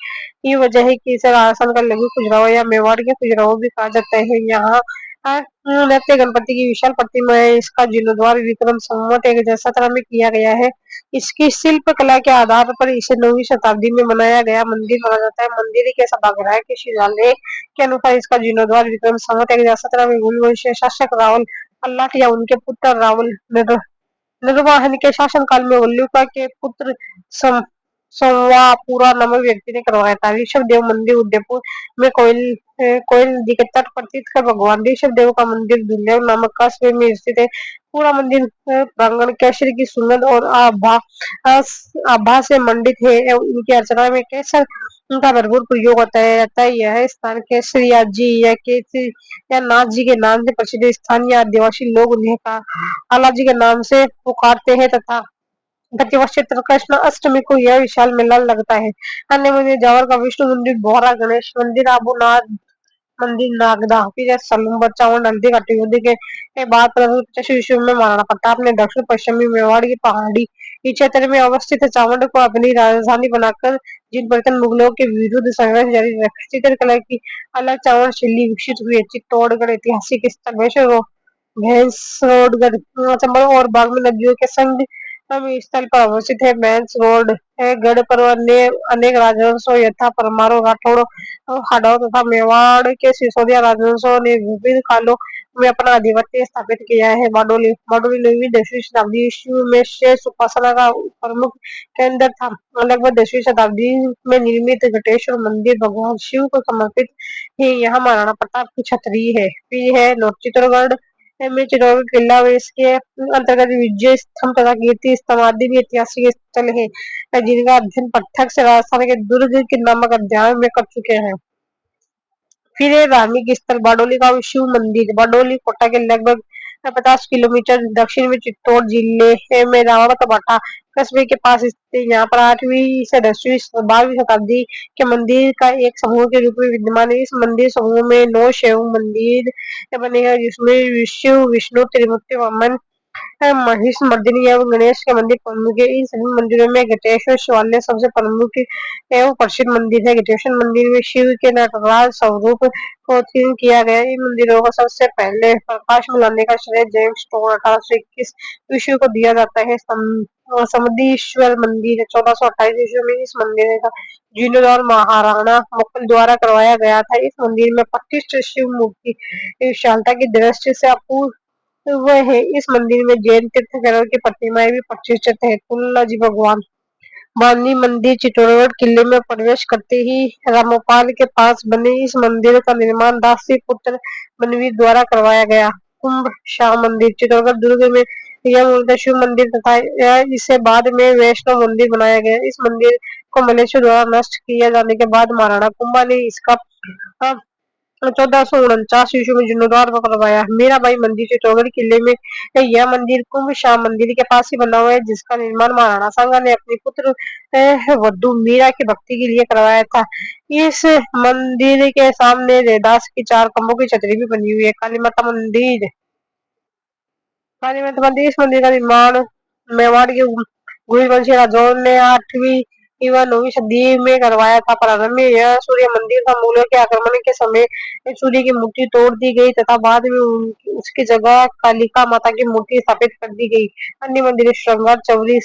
ये वजह है कि इसे राजस्थान का लघु खजुराहो या मेवाड़ के खजुराहो भी कहा जाता है। यहाँ नृत्य गणपति की विशाल प्रतिमा है। इसका जीर्णोद्धार विक्रम संवत 1017 में किया गया है। इसकी शिल्प कला के आधार पर इसे 9वीं शताब्दी में बनाया गया मंदिर माना जाता है। मंदिर के सभागार के शिलालेख के अनुसार इसका जीर्णोद्धार विक्रम संवत 1017 में वंशीय शासक रावल अल्लाट या उनके पुत्र रावल निर्वाहन के शासनकाल में वल्लूका के पुत्र संवापुरा नामक व्यक्ति ने करवाया था। ऋषभ देव मंदिर उदयपुर में कोयल नदी के तट पर स्थित है। भगवान ऋषभ देव का मंदिर दुर्लभ नामक कस्बे में स्थित है। पूरा मंदिर प्रांगण केसर की सुगंध और आभा से मंडित है। इनकी अर्चना में केसर उनका भरपूर प्रयोग होता है। अतः यह स्थान केसरिया जी या केसरी या नाथ जी के नाम से प्रसिद्ध। स्थानीय आदिवासी लोग उन्हें काला जी के नाम से पुकारते हैं तथा प्रतिवर्ष चैत्र कृष्ण अष्टमी को यह विशाल मेला लगता है। अन्य मंदिर जावर का विष्णु मंदिर, बोहरा गणेश मंदिर, आबूनाथ मंदिर, नागदा फिर सलूम्बर चावल हल्दी गतिविधि के बाद 1585 ईस्वी में महाराणा प्रताप ने दक्षिण पश्चिमी मेवाड़ की पहाड़ी इस क्षेत्र में अवस्थित चावंड को अपनी राजधानी बनाकर जिन बर्तन मुगलों के विरुद्ध संघर्ष जारी रखा। चित्रकला की अलग चावल शैली विकसित हुई है। चित्तौड़गढ़ ऐतिहासिक स्थल भैंसरोडगढ़ चंबल और बागमती नदियों के संग स्थल पर अवस्थित है। मैंस रोड है। गढ़ पर अनेक राजवंशों यथा परमारों राठौड़ों हाड़ों तथा मेवाड़ के सिसोदिया राजवंशों ने विभिन्न कालों में अपना आधिपत्य स्थापित किया है। बारडोली बारडोली 9वीं 10वीं शताब्दी ईस्वी में शेष उपासना का प्रमुख केंद्र था। लगभग 10वीं शताब्दी में निर्मित घटेश्वर मंदिर भगवान शिव को समर्पित है। यहाँ महाराणा प्रताप की छतरी है। फिर है चित्तौड़गढ़ में चित्तौड़गढ़ किला व इसके अंतर्गत विजय स्तंभ तथा कीर्ति स्तंभ आदि भी ऐतिहासिक स्थल है, जिनका अध्ययन पाठक से राजस्थान के दुर्ग के नामक अध्याय में कर चुके हैं। फिर है धार्मिक स्थल बारडोली का शिव मंदिर। बारडोली कोटा के लगभग 50 किलोमीटर दक्षिण में चित्तौड़ जिले में रावणभाटा कस्बे के पास स्थित है। यहाँ पर 8वीं से 10वीं 12वीं शताब्दी के मंदिर का एक समूह के रूप में विद्यमान है। इस मंदिर समूह में 9 शैव मंदिर बने हैं, जिसमें शिव विष्णु त्रिमूर्ति वामन महिष मर्दिनी एवं गणेश के मंदिर प्रमुख है। इन सभी मंदिरों में घटेश्वर शिवालय सबसे प्रमुख एवं प्रसिद्ध मंदिर है। घटेश्वर मंदिर में शिव के नटराज स्वरूप को उत्कीर्ण किया गया। इन मंदिरों को सबसे पहले प्रकाश में लाने का श्रेय जेम्स टोन 1821 ईस्वी को दिया जाता है। समदीश्वर मंदिर 1428 ईस्वी में इस मंदिर का जीर्णोद्धार महाराणा मुकुल द्वारा करवाया गया था। इस मंदिर में प्रतिष्ठित शिव मूर्ति विशालता की दृष्टि से वह है। इस मंदिर में जैन तीर्थंकरों की प्रतिमाएं भी प्रतिष्ठित है। तुल्ला जी भगवान बांदी मंदिर चित्तौड़गढ़ किले में प्रवेश करते ही रामोपाल के पास बने इस मंदिर का निर्माण दासी पुत्र मनवीर द्वारा करवाया गया। कुंभ शाह मंदिर चित्तौड़गढ़ दुर्ग में यह मूलतः शिव मंदिर तथा इसे बाद में वैष्णव मंदिर बनाया गया। इस मंदिर को मलेशिया द्वारा नष्ट किया जाने के बाद महाराणा कुंभा ने इसका 1449 ईस्वी में जीर्णोद्धार करवाया। मीराबाई मंदिर चित्तौड़गढ़ किले में यह मंदिर कुंभ शाह मंदिर के पास ही बना हुआ है, जिसका निर्माण महाराणा सांगा ने अपनी पुत्र वधु मीरा की भक्ति के लिए करवाया था। इस मंदिर के सामने रैदास की 4 खंभों की छतरी भी बनी हुई है। काली माता मंदिर, इस मंदिर का निर्माण मेवाड़ के घुरिद राजाओं ने 8वीं एवं 9वीं सदी में करवाया था। प्रारंभ में यह सूर्य मंदिर था। मुगलों के आक्रमण के समय सूर्य की मूर्ति तोड़ दी गई तथा बाद में उसकी जगह कालिका माता की मूर्ति स्थापित कर दी गई। अन्य मंदिर श्रृंगार चौरी,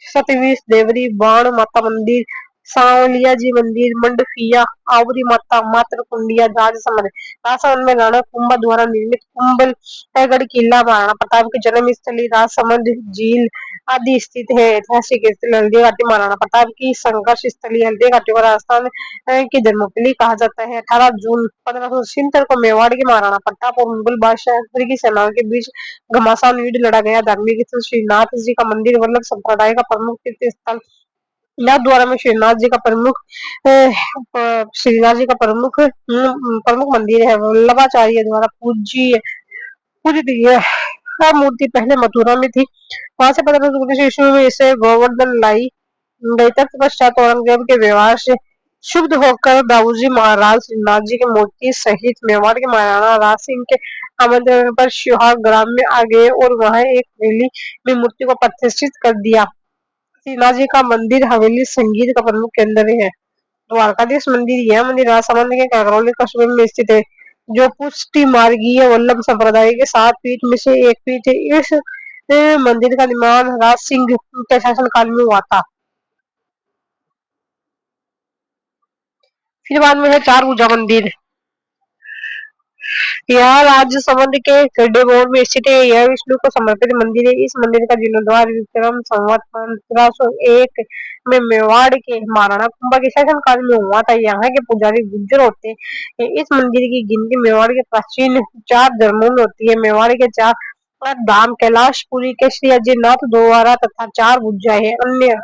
सतवीस देवरी, बाण माता मंदिर, सांवलिया जी मंदिर, मंडफिया, आवरी माता, मातृ कुंडिया, राजसमंद में राणा कुंभा द्वारा निर्मित कुंभलगढ़ किला, महाराणा प्रताप की जन्म स्थली, राजसमंद झील आदि स्थित है। ऐतिहासिक स्थल हल्दी घाटी, महाराणा प्रताप की संघर्ष स्थली हल्दी घाटी को राजस्थान की जन्मस्थली कहा जाता है। 18 जून 1570 को मेवाड़ के महाराणा प्रताप और मुगल बादशाह अकबर की सेनाओं के बीच घमासान युद्ध लड़ा गया। धार्मिक स्थल श्रीनाथ जी का मंदिर वल्लभ संप्रदाय का प्रमुख तीर्थ स्थल नाथद्वारा में श्रीनाथ जी का प्रमुख मंदिर है। वल्लभाचार्य द्वारा पूजित यह मूर्ति पहले मथुरा में थी। वहां से 1519 ईस्वी में इसे गोवर्धन लाई गई। तत्पश्चात औरंगजेब के व्यवहार से शुद्ध होकर दाऊजी महाराज श्रीनाथ जी की मूर्ति सहित मेवाड़ के महाराणा राज सिंह के आमंत्रण पर शिवहार ग्राम में आ गए और वहां एक हवेली में मूर्ति को प्रतिष्ठित कर दिया। श्रीनाथ जी का मंदिर हवेली संगीत का प्रमुख केंद्र है। द्वारकाधीश मंदिर, यह मंदिर राजसमंद के काकरौली कस्बे में स्थित है, जो पुष्टि मार्गीय वल्लभ संप्रदाय के 7 पीठ में से एक पीठ है। इस मंदिर का निर्माण राज सिंह के शासन काल में हुआ था। फिर बाद में है 4 भुजा मंदिर। यह राजसमंद के गड्ढेबोर में स्थित है। यह विष्णु को समर्पित मंदिर है। इस मंदिर का जीर्णोद्धार विक्रम संवत 1501 में मेवाड़ के महाराणा कुंभा के शासन काल में हुआ था। यहाँ के पुजारी गुज्जर होते हैं। इस मंदिर की गिनती मेवाड़ के प्राचीन 4 धर्मों में होती है। मेवाड़ के 4 धाम कैलाशपुरी के श्री अजयनाथ द्वारा तथा 4 भुजा है। अन्य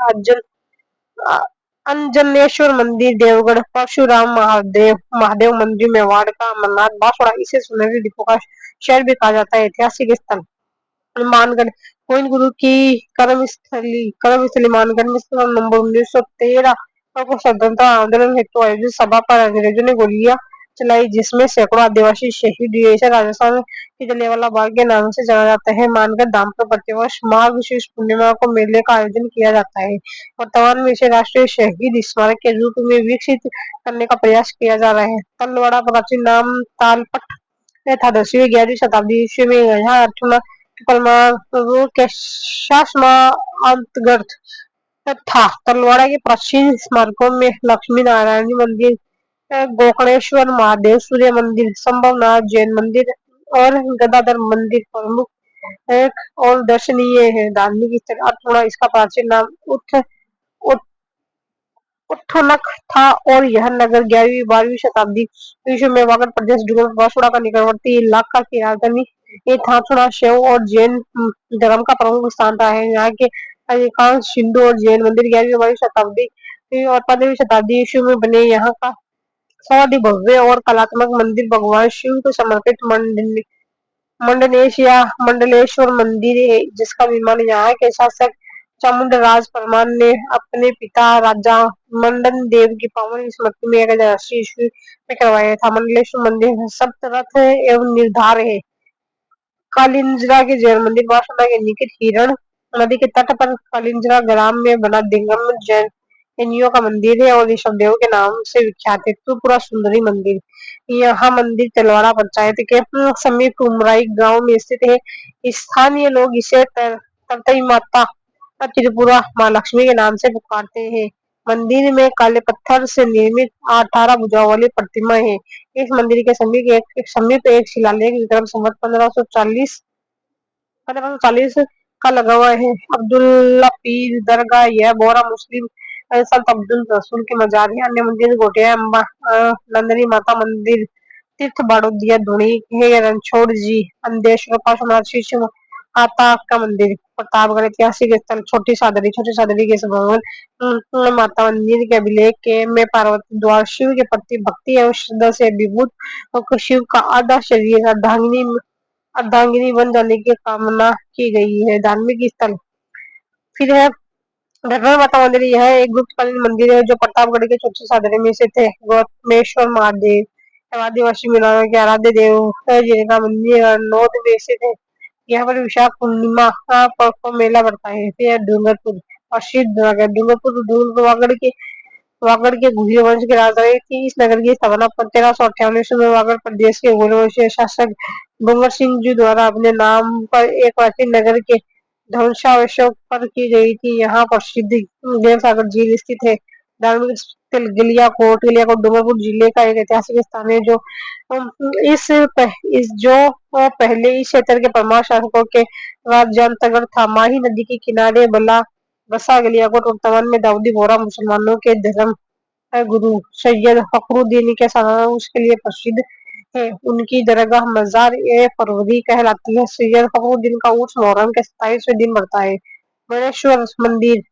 अंजनेश्वर मंदिर देवगढ़, परशुराम महादेव मंदिर मेवाड़ का, अमरनाथ बांसवाड़ा, इसे सुनहरे द्वीपों का शहर भी कहा जाता है। ऐतिहासिक स्थल मानगढ़, गोविंद गुरु की कर्मस्थली मानगढ़ में नवंबर 1913 को स्वतंत्रता आंदोलन हेतु आयोजित सभा पर अंग्रेजों ने गोलियां चलाई, जिसमें सैकड़ों आदिवासी शहीद हुए। इसे राजस्थान की जलियांवाला बाग के नाम से जाना जाता है। मानगढ़ धाम पर प्रतिवर्ष माघ शुक्ल पूर्णिमा को मेले का आयोजन किया जाता है। वर्तमान में इसे राष्ट्रीय शहीद स्मारक के रूप में विकसित करने का प्रयास किया जा रहा है। तलवाड़ा प्राचीन नाम तालपट था। 10वीं 11वीं शताब्दी ईस्वी में यहाँ के शासनांतर्गत था। तलवाड़ा के प्राचीन स्मारकों में लक्ष्मी नारायण मंदिर, गोकर्णेश्वर महादेव सूर्य मंदिर, संभवनाथ जैन मंदिर और गदाधर मंदिर प्रमुख एक और दर्शनीय है। धार्मिक स्थल अर्थोड़ा, इसका प्राचीन नाम उत्थनक था और यह नगर 11वीं 12वीं शताब्दी ईस्वी में वागड़ प्रदेश बांसवाड़ा का निकटवर्ती इलाका की राजधानी ये थाथुड़ा शैव और जैन धर्म का प्रमुख स्थान रहा है। यहाँ के अधिकांश हिंदू और जैन मंदिर 11वीं 12वीं शताब्दी और 15वीं शताब्दी ईस्वी में बने। यहाँ का सर्वाधिक भव्य और कलात्मक मंदिर भगवान शिव को समर्पित मंडलेश्वर मंदिर है, जिसका निर्माण यहाँ के शासक चामुंडराज परमार ने अपने पिता राजा मंडन देव की पावन स्मृति में 1080 ईस्वी में करवाया था। मंडलेश्वर मंदिर सप्तरथ एवं निर्धार है। कालिंजरा के जैन मंदिर बांसवाड़ा के निकट हिरण नदी के तट पर कालिंजरा ग्राम में बना दिगंबर जैनियों का मंदिर है और ऋषभ देव के नाम से विख्यात है। त्रिपुरा सुंदरी मंदिर, यह मंदिर तलवाड़ा पंचायत के समीप उमराई गांव में स्थित है। स्थानीय लोग इसे तरतई माता त्रिपुरा माँ लक्ष्मी के नाम से पुकारते हैं। मंदिर में काले पत्थर से निर्मित 18 भुजाओं वाली प्रतिमा है। इस मंदिर के समीप एक शिलालेख विक्रम संवत 1540 का लगा हुआ है। अब्दुल्ला पीर दरगाह, यह बोरा मुस्लिम संत अब्दुल रसूल की मजार है। अन्य मंदिर गोटिया अम्बा, नंदनी माता मंदिर, तीर्थ बाड़ोदिया धुणी है, रणछोड़ जी, अंधेश्वर पार्श्वनाथ, आता का मंदिर प्रतापगढ़ ऐतिहासिक स्थल छोटी सादरी के भवन माता मंदिर के अभिलेख के में पार्वती द्वार शिव के प्रति भक्ति एवं श्रद्धा से विभूत और शिव का आधा शरीर अर्धांगिनी बन जाने की कामना की गई है। धार्मिक स्थल फिर है धरमर माता मंदिर। यह एक गुप्तकालीन मंदिर है जो प्रतापगढ़ के छोटे सादरे में से थे। गौतमेश्वर महादेव आदिवासी मीनारों के आराध्य देव है जिनका मंदिर नौद में से थे। यहाँ पर विशाख पूर्णिमा को मेला बढ़ता है। फिर डूंगरपुर प्रसिद्ध नगर डूंगरपुर वागड़ के घुरिया वंश के राजधानी थी। इस नगर की स्थापना 1398 ईस्वी में वागड़ प्रदेश के घुरिया शासक डूंगर सिंह जी द्वारा अपने नाम पर एक प्राचीन नगर के ध्वंसावशेषों पर की गई थी। यहाँ प्रसिद्ध देव सागर झील स्थित है। धार्मिक स्थल गलियाकोट डूंगरपुर जिले का एक ऐतिहासिक स्थान है जो अम, इस जो पहले इस क्षेत्र के परमार शासकों के राज्यांतर्गत था। माही नदी के किनारे बसा गलियाकोट वर्तमान में दाऊदी बोहरा मुसलमानों के धर्म गुरु सैयद फखरुद्दीन के सारांश के लिए प्रसिद्ध है। उनकी दरगाह मजार ए फरवरी कहलाती है। सैयद फखरुद्दीन का उर्स मुहर्रम के 27वें दिन बढ़ता है। बृहस्पति मंदिर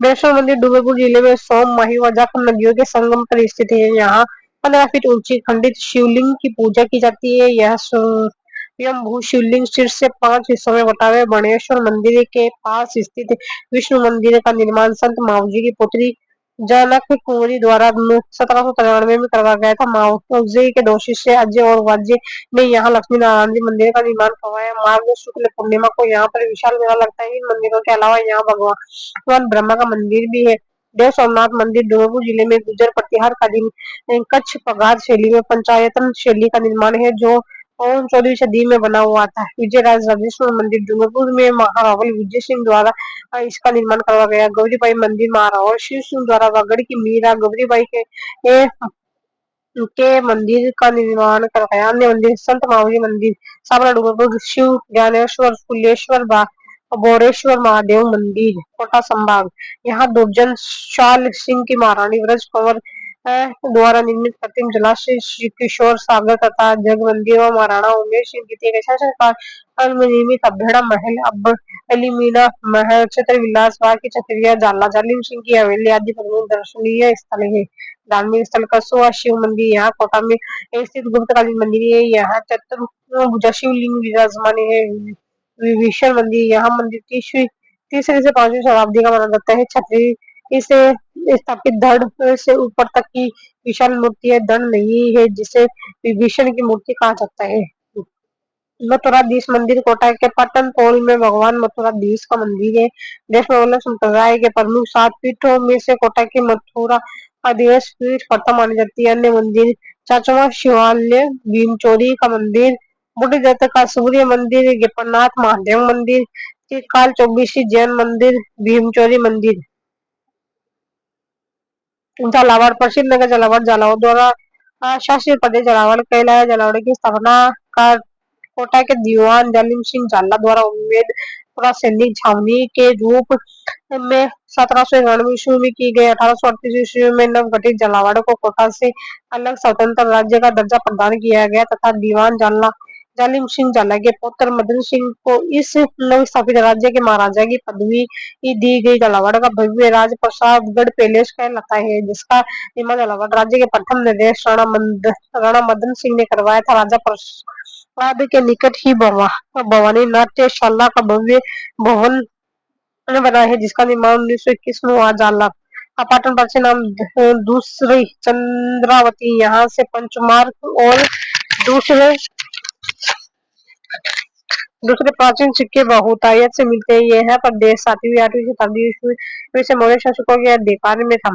वैष्णो मंदिर डूंगरपुर जिले में सोम माही व जाखल नदियों के संगम पर स्थित है। यहाँ 15 फीट ऊंची खंडित शिवलिंग की पूजा की जाती है। यह स्वयंभू शिवलिंग शीर्ष से 5 हिस्सों में बटा हुआ बणेश्वर मंदिर के पास स्थित विष्णु मंदिर का निर्माण संत माऊजी की पुत्री जनक कुंवरी द्वारा 1793 में करवाया गया था। माऊजी के दो शिष्य अजय और वाज्य ने यहाँ लक्ष्मी नारायण जी मंदिर का निर्माण करवाया। माघ शुक्ल पूर्णिमा को यहाँ पर विशाल मेला लगता है। इन मंदिरों के अलावा यहाँ भगवान ब्रह्मा का मंदिर भी है। देव सोमनाथ मंदिर डूंगरपुर जिले में गुर्जर प्रतिहार कालीन कच्छ पगार शैली में पंचायतन शैली का निर्माण है जो 14वीं सदी में बना हुआ था। विजयराज राजेश्वर मंदिर डूंगरपुर में महारावल विजय सिंह द्वारा इसका निर्माण करवाया गया। गौरीबाई मंदिर महारावल शिव सिंह द्वारा वागड़ की मीरा गौरीबाई के मंदिर का निर्माण करवाया। अन्य मंदिर संत मावली मंदिर साबरा डूंगरपुर शिव ज्ञानेश्वर कुलेश्वर बोरेश्वर महादेव मंदिर कोटा संभाग। यहाँ दुर्जन शाल सिंह की महारानी व्रज कंवर द्वारा निर्मित कृत्रिम जलाशय श्री किशोर सागर तथा जग मंदिर और महाराणा उमेश सिंह द्वितीय के शासनकाल में निर्मित अभेड़ा महल अब अलीमीना महल छत्र विलास बाग की छतरिया जाला जालिम सिंह की हवेली आदि प्रमुख दर्शनीय स्थल है। धार्मिक स्थल कसुआ शिव मंदिर यहाँ कोटा में स्थित गुप्तकालीन मंदिर है। यहाँ चतुर्भुजा शिवलिंग विराजमान है। विभीषण मंदिर यहाँ मंदिर तीसरी से 5वीं शताब्दी का माना जाता है। छतरी इसे स्थापित धड़ से ऊपर तक की विशाल मूर्ति है। धड़ नहीं है जिसे विभीषण की मूर्ति कहा जाता है। मथुराधीश मंदिर कोटा के पटन पोल में भगवान मथुराधीश का मंदिर है। वैष्णव संप्रदाय के प्रमुख 7 पीठों में से कोटा की मथुरा आदिवास पीठ प्रथम मानी जाती है। अन्य मंदिर चाचवा शिवालय भीमचोरी का मंदिर बुढ़ी दत्त का सूर्य मंदिर गिरपनाथ महादेव मंदिर काल चौबीसी जैन मंदिर भीमचोरी मंदिर झालावाड़ प्रसिद्ध नगर झालावाड़ झालावाड़ द्वारा शासित प्रदेश झालावाड़ कहलाया। झालावाड़ की स्थापना का कोटा के दीवान जालिम सिंह झाला द्वारा उम्मेदपुरा सैनिक छावनी के रूप में 1791 ईस्वी में की गई। 1838 ईस्वी में नवगठित झालावाड़ को कोटा से अलग स्वतंत्र राज्य का दर्जा प्रदान किया गया तथा दीवान जालिम सिंह झाला के पुत्र मदन सिंह को इस नव स्थापित राज्य के महाराजा की पदवी दी गई। झालावाड़ का भव्य राजप्रसादगढ़ पैलेस कहलाता है जिसका निर्माण झालावाड़ राज्य के प्रथम निर्देश राणा मदन सिंह ने करवाया था। राजा प्रसाद के निकट ही भवानी नाट्यशाला का भव्य भवन बना है जिसका निर्माण 1921 में हुआ। झाला पाटन प्राचीन नाम दूसरी चंद्रावती यहाँ से पंचमार्ग और दूसरे दूसरे प्राचीन सिक्के बहुतायत से मिलते हैं। यह प्रदेश 7वीं 8वीं शताब्दी ईस्वी से मौर्य शासकों के अधिकार में था।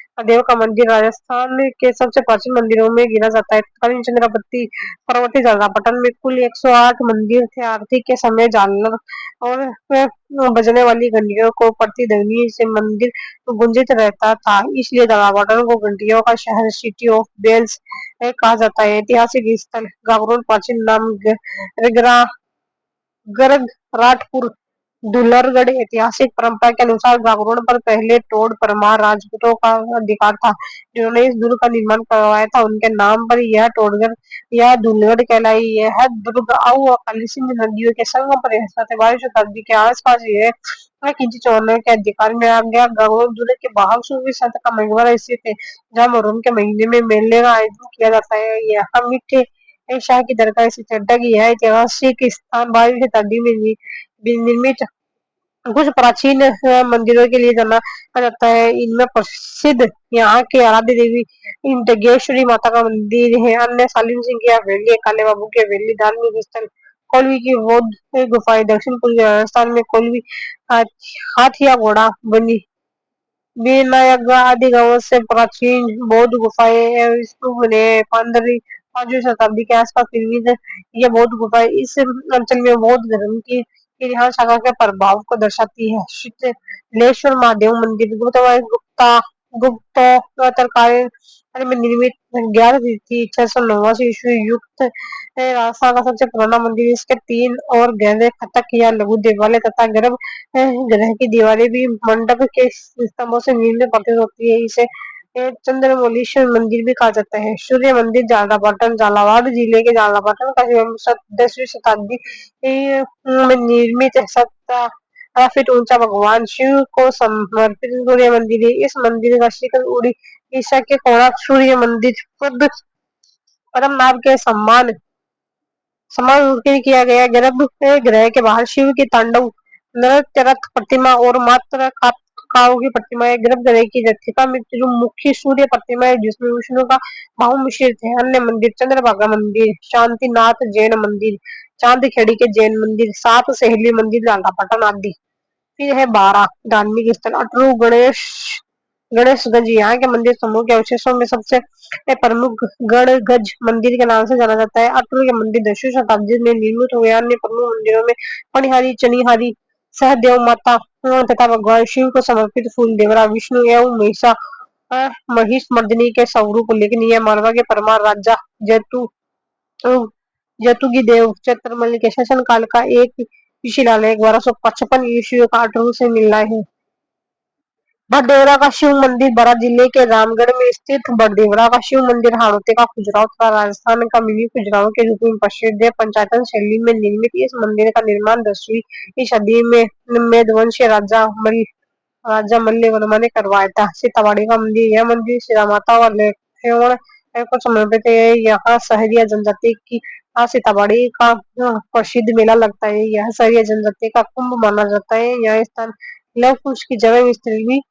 महादेव का मंदिर राजस्थान के सबसे प्राचीन मंदिरों में गिना जाता है। तत्कालीन चंद्रावती पर्वतीय झालरापाटन में कुल 108 मंदिर थे। आरती के समय झालर और बजने वाली घंटियों को प्रतिध्वनि से मंदिर गुंजित रहता था। इसलिए झालरापाटन को घंटियों का शहर सिटी ऑफ बेल्स कहा जाता है। ऐतिहासिक स्थल गागरोन प्राचीन नाम गर्ग राठपुर दुल्लरगढ़ ऐतिहासिक परंपरा के अनुसार जागरण पर पहले टोड परमार राजपूतों का अधिकार था, जिन्होंने इस दुर्ग का निर्माण करवाया था। उनके नाम पर यह टोडगढ़ या दुल्लगढ़ कहलाई। यह दुर्ग आऊ और काली सिंध नदियों के संगम पर स्थित है। 12वीं शताब्दी के आसपास यह खिंची चौहान के अधिकार में आ गया। गागरोन दुर्ग के बाहर सूर्य सतह का मकबरा स्थित है, जहाँ मुहर्रम के महीने में मेले का आयोजन किया जाता है। यहाँ मीठे शाह की दरगाह स्थित है। यह ऐतिहासिक स्थान 12वीं शताब्दी में निर्मित कुछ प्राचीन मंदिरों के लिए जाना जाता है। इनमें प्रसिद्ध यहाँ के आराध्य देवी इंटगेश्वरी माता का मंदिर है। अन्य सालिम सिंह की हवेली, काले बाबू की हवेली, धार्मिक स्थल कोलवी की बौद्ध गुफाएं, दक्षिण पूर्वी राजस्थान में कोलवी हाथिया घोड़ा बनी विनायक आदि गांवों से प्राचीन बौद्ध गुफाएं स्तूप बने हैं। 5वीं शताब्दी के आसपास निर्मित ये बौद्ध गुफाएं इस अंचल में बौद्ध धर्म की यहाँ शाखा के प्रभाव को दर्शाती है। शीतलेश्वर महादेव मंदिर गुप्तोत्तर काल में निर्मित 11 तिथि 689 ईस्वी युक्त राजस्थान का सबसे पुराना मंदिर। इसके 3 और गहरे खतक या लघु देवालय तथा ग्रह की दीवारें भी मंडप के स्तंभों से निर्मित प्रतीत होती है। इसे चंद्रमौलीश्वर मंदिर भी कहा जाता है। सूर्य मंदिर झालावाड़ झालावाड़ जिले के झालावाड़ का 10वीं शताब्दी में निर्मित 17 फीट ऊंचा भगवान शिव को समर्पित सूर्य मंदिर है। इस मंदिर का शिखर उड़ीसा के कोणार्क सूर्य मंदिर परम नाम के समान उत्कीर्ण किया गया। गर्भगृह के बाहर शिव की तांडव नृत्य रथ प्रतिमा और मात्र काऊ की प्रतिमा है। गर्भगृह की रथिका में मुखी सूर्य प्रतिमा है, जिसमें विष्णु का भाव मिश्रित है। अन्य मंदिर चंद्रभागा मंदिर, शांतिनाथ जैन मंदिर, चांदखेड़ी के जैन मंदिर, सात सहेली मंदिर झालापाटन आदि। फिर है 12 धार्मिक स्थल अटरू गणेशगंज। यहाँ के मंदिर समूह के अवशेषों में सबसे प्रमुख गणगज मंदिर के नाम से जाना जाता है। अटरू के मंदिर 10वीं शताब्दी में निर्मित हुए। अन्य प्रमुख मंदिरों में पनिहारी, चनिहारी, सहदेव माता तथा भगवान शिव को समर्पित फूल देवरा, विष्णु एवं महिष मर्दिनी के स्वरूप उल्लेखनीय। मालवा के परमार राजा जैतु जैतुगी देव चैत्रमल के शासन काल का एक शिलालेख 1255 ईस्वी का अटरू से मिला है। बरदेवरा का शिव मंदिर बारां जिले के रामगढ़ में स्थित बरदेवरा का शिव मंदिर हाड़ौती का खजुराहो तथा राजस्थान का मिनी खजुराहो के रूप में प्रसिद्ध है। पंचायतन शैली में निर्मित इस मंदिर का निर्माण 10वीं सदी में मेदवंशी राजा मल्ल वर्मा ने करवाया था। सीताबाड़ी का मंदिर, यह मंदिर सीता माता और लक्ष्मण को समर्पित है। यहाँ सहरिया जनजाति की सीताबाड़ी का प्रसिद्ध मेला लगता है। यह सहरिया जनजाति का कुंभ माना जाता है। यह स्थान लव कुश की जगह स्थल भी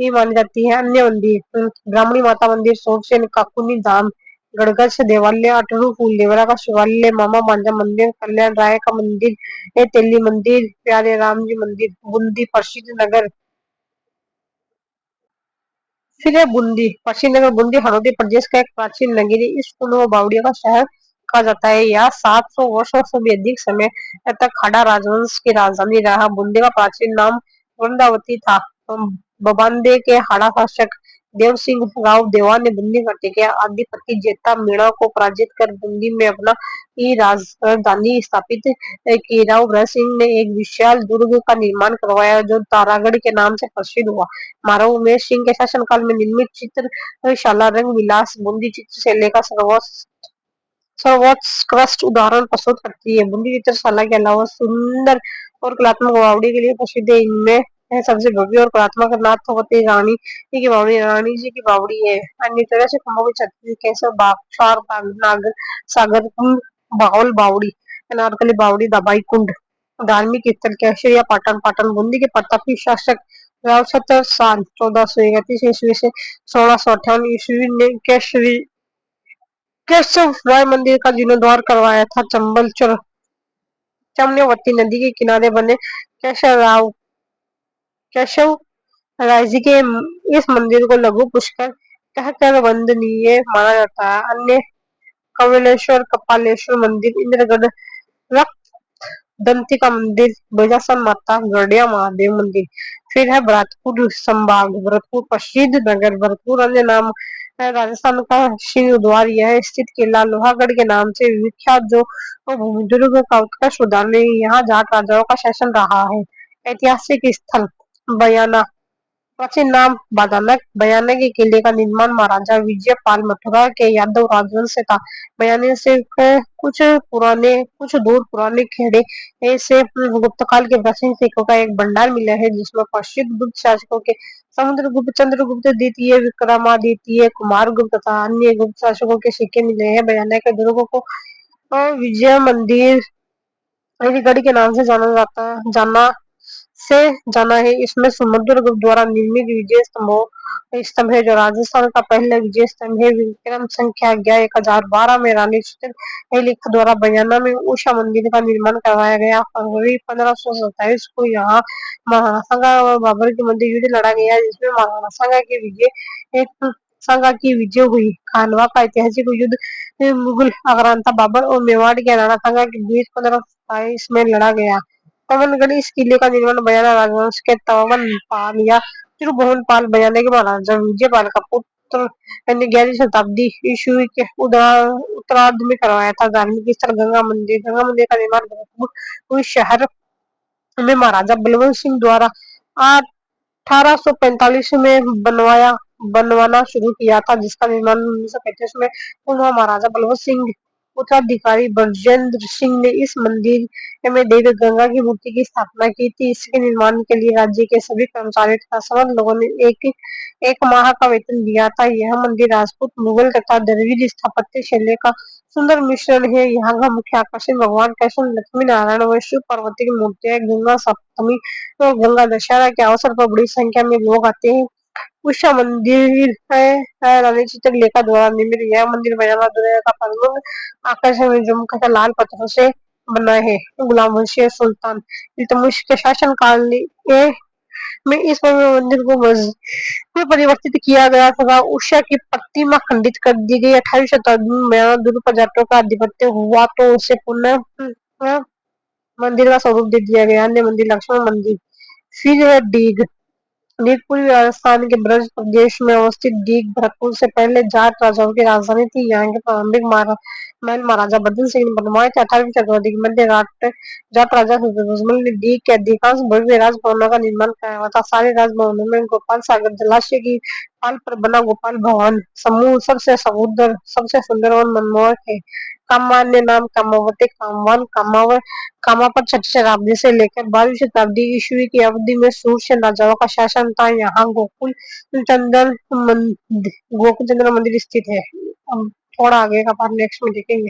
मानी जाती है। अन्य मंदिर ब्राह्मणी माता मंदिर, सोरसेन काकुनी धाम, गड़गच देवालय, अटरू फूल देवरा का शिवालय, मामा भांजा मंदिर, कल्याण राय का मंदिर, तेली मंदिर, प्यारे राम जी मंदिर, बूंदी प्रसिद्ध नगर। फिर है बूंदी पश्चिम नगर। बूंदी हरौदी प्रदेश का एक प्राचीन नगरी इस कुंड बावड़िया का शहर कहा जाता है। यह 700 वर्षों से भी अधिक समय तक खाड़ा राजवंश की राजधानी रहा। बूंदी का प्राचीन नाम वृंदावती था। बबांदे के हाड़ा शासक देव सिंह राव देवा ने बूंदी घाटी के अधिपति जेता मीणा को पराजित कर बूंदी में अपना ही राजधानी स्थापित की। राव भरत सिंह ने एक विशाल दुर्ग का निर्माण करवाया, जो तारागढ़ के नाम से प्रसिद्ध हुआ। महाराज उमेश सिंह के शासनकाल में निर्मित चित्रशाला रंग विलास बूंदी चित्रशैली का सर्वोत्कृष्ट उदाहरण प्रस्तुत करती है। बूंदी चित्रशाला के अलावा सुंदर और कलात्मक बावड़ी के लिए प्रसिद्ध है। इनमें सबसे भव्य और कलात्मक नाथवती रानी की बावड़ी रानी जी की बावड़ी है। अन्य तरह से खम्भों की छतरी केसर बाग, चार बाग, नागर सागर कुंड, बाहुल बावड़ी, अनारकली बावड़ी, दबाई कुंड। धार्मिक स्थल केसरिया पाटन। पाटन बूंदी के प्रतापी शासक राव छत्र साल 1431 ईस्वी से 1658 ईस्वी ने केशव राय मंदिर का जीर्णोद्धार करवाया था। चंबल चमनावती नदी के किनारे बने केशव राय जी के इस मंदिर को लघु पुष्कर कहकर वंदनीय माना जाता है। अन्य कमलेश्वर कपालेश्वर मंदिर, इंद्रगढ़ दंती का मंदिर, बैजासन माता, गड़िया महादेव मंदिर। फिर है भरतपुर संभाग। भरतपुर प्रसिद्ध नगर। भरतपुर अन्य नाम है राजस्थान का सिंह द्वार। यह स्थित किला लोहागढ़ के नाम से विख्यात, जो दुर्ग का उत्कर्ष उदाहरण है। यहाँ जाट राजाओं का शासन रहा है। ऐतिहासिक स्थल बयाना, प्राचीन नाम बादानक, बयाना के किले का निर्माण महाराजा विजयपाल मथुरा के यादव राजवंश से था। बयाने से कुछ दूर पुराने खेड़े से गुप्त काल के प्राचीन सिक्कों का एक भंडार मिला है, जिसमें प्रसिद्ध गुप्त शासकों के समुद्रगुप्त, चंद्रगुप्त द्वितीय, विक्रमादित्य, कुमारगुप्त तथा अन्य गुप्त शासकों के सिक्के मिले हैं। बयाना के दुर्ग को विजय मंदिर गढ़ के नाम से जाना से जाना है। इसमें समुद्रगुप्त द्वारा निर्मित विजय स्तंभ है, जो राजस्थान का पहला विजय स्तंभ है। विक्रम संख्या 1012 में रानी चित्रलेखा द्वारा बयाना में उषा मंदिर का निर्माण करवाया गया। फरवरी 1527 को यहाँ महाराणा सांगा और बाबर के मध्य युद्ध लड़ा गया, जिसमें महाराणा सांगा की विजय हुई। खानवा का ऐतिहासिक युद्ध मुगल आक्रांता बाबर और मेवाड़ के राणा सांगा के बीच 1527 में लड़ा गया। तवनगढ़, इस किले का निर्माण बयाना राजवंश के तवन पाल या तिरुभुवन पाल बयाना के महाराजा विजयपाल का पुत्र ने 11वीं शताब्दी ईस्वी के उत्तरार्ध में करवाया था। धार्मिक स्थल गंगा मंदिर का निर्माण भरतपुर शहर में महाराजा बलवंत सिंह द्वारा 1845 में बनवाना शुरू किया था, जिसका निर्माण 1935 में पुनः महाराजा बलवंत सिंह उत्तराधिकारी ब्रजेंद्र सिंह ने इस मंदिर में देवी गंगा की मूर्ति की स्थापना की थी। इसके निर्माण के लिए राज्य के सभी कर्मचारी तथा समस्त लोगों ने एक माह का वेतन दिया था। यह मंदिर राजपूत, मुगल तथा द्रविड़ स्थापत्य शैली का सुंदर मिश्रण है। यहाँ का मुख्य आकर्षण भगवान कृष्ण, लक्ष्मी नारायण व शिव पार्वती की मूर्तियां। गंगा सप्तमी तो गंगा दशहरा के अवसर पर बड़ी संख्या में लोग आते हैं। उषा मंदिर है रानी चित्रलेखा द्वारा निर्मित। यह मंदिर बयाना दुनिया का प्रमुख आकर्षण है, जो मुख्यतः लाल पत्थरों से बना है। गुलाम वंशीय सुल्तान इल्तुतमिश के शासन काल में इस मंदिर को मस्जिद में परिवर्तित किया गया तथा उषा की प्रतिमा खंडित कर दी गई। 28वीं शताब्दी में बयाना दुर्ग पर जाटों का आधिपत्य हुआ तो उसे पुनः मंदिर का स्वरूप दे दिया गया। अन्य मंदिर लक्ष्मण मंदिर, फिर है डीग। डीग पूर्वी राजस्थान के ब्रज प्रदेश में अवस्थित डीग भरतपुर से पहले जाट राजाओं की राजधानी थी। यहाँ के प्रारंभिक महल महाराजा बदन सिंह ने बनवाए थे। 18वीं शताब्दी के मध्य जाट राजा सूरजमल ने डीग के अधिकांश भव्य राजभवनों का निर्माण कराया था। सारे राजभवनों में गोपाल सागर जलाशय की पाल पर बना गोपाल भवन समूह सबसे सुंदर और मनमोहक है। कामान्य नाम कामावती, कामवान, कामापर 6ठी शताब्दी से लेकर 12वीं शताब्दी ईस्वी की अवधि में सूर्य राजाओं का शासन था। यहाँ गोकुल चंद्र मंदिर स्थित है। हम थोड़ा आगे का पार्ट नेक्स्ट में देखेंगे।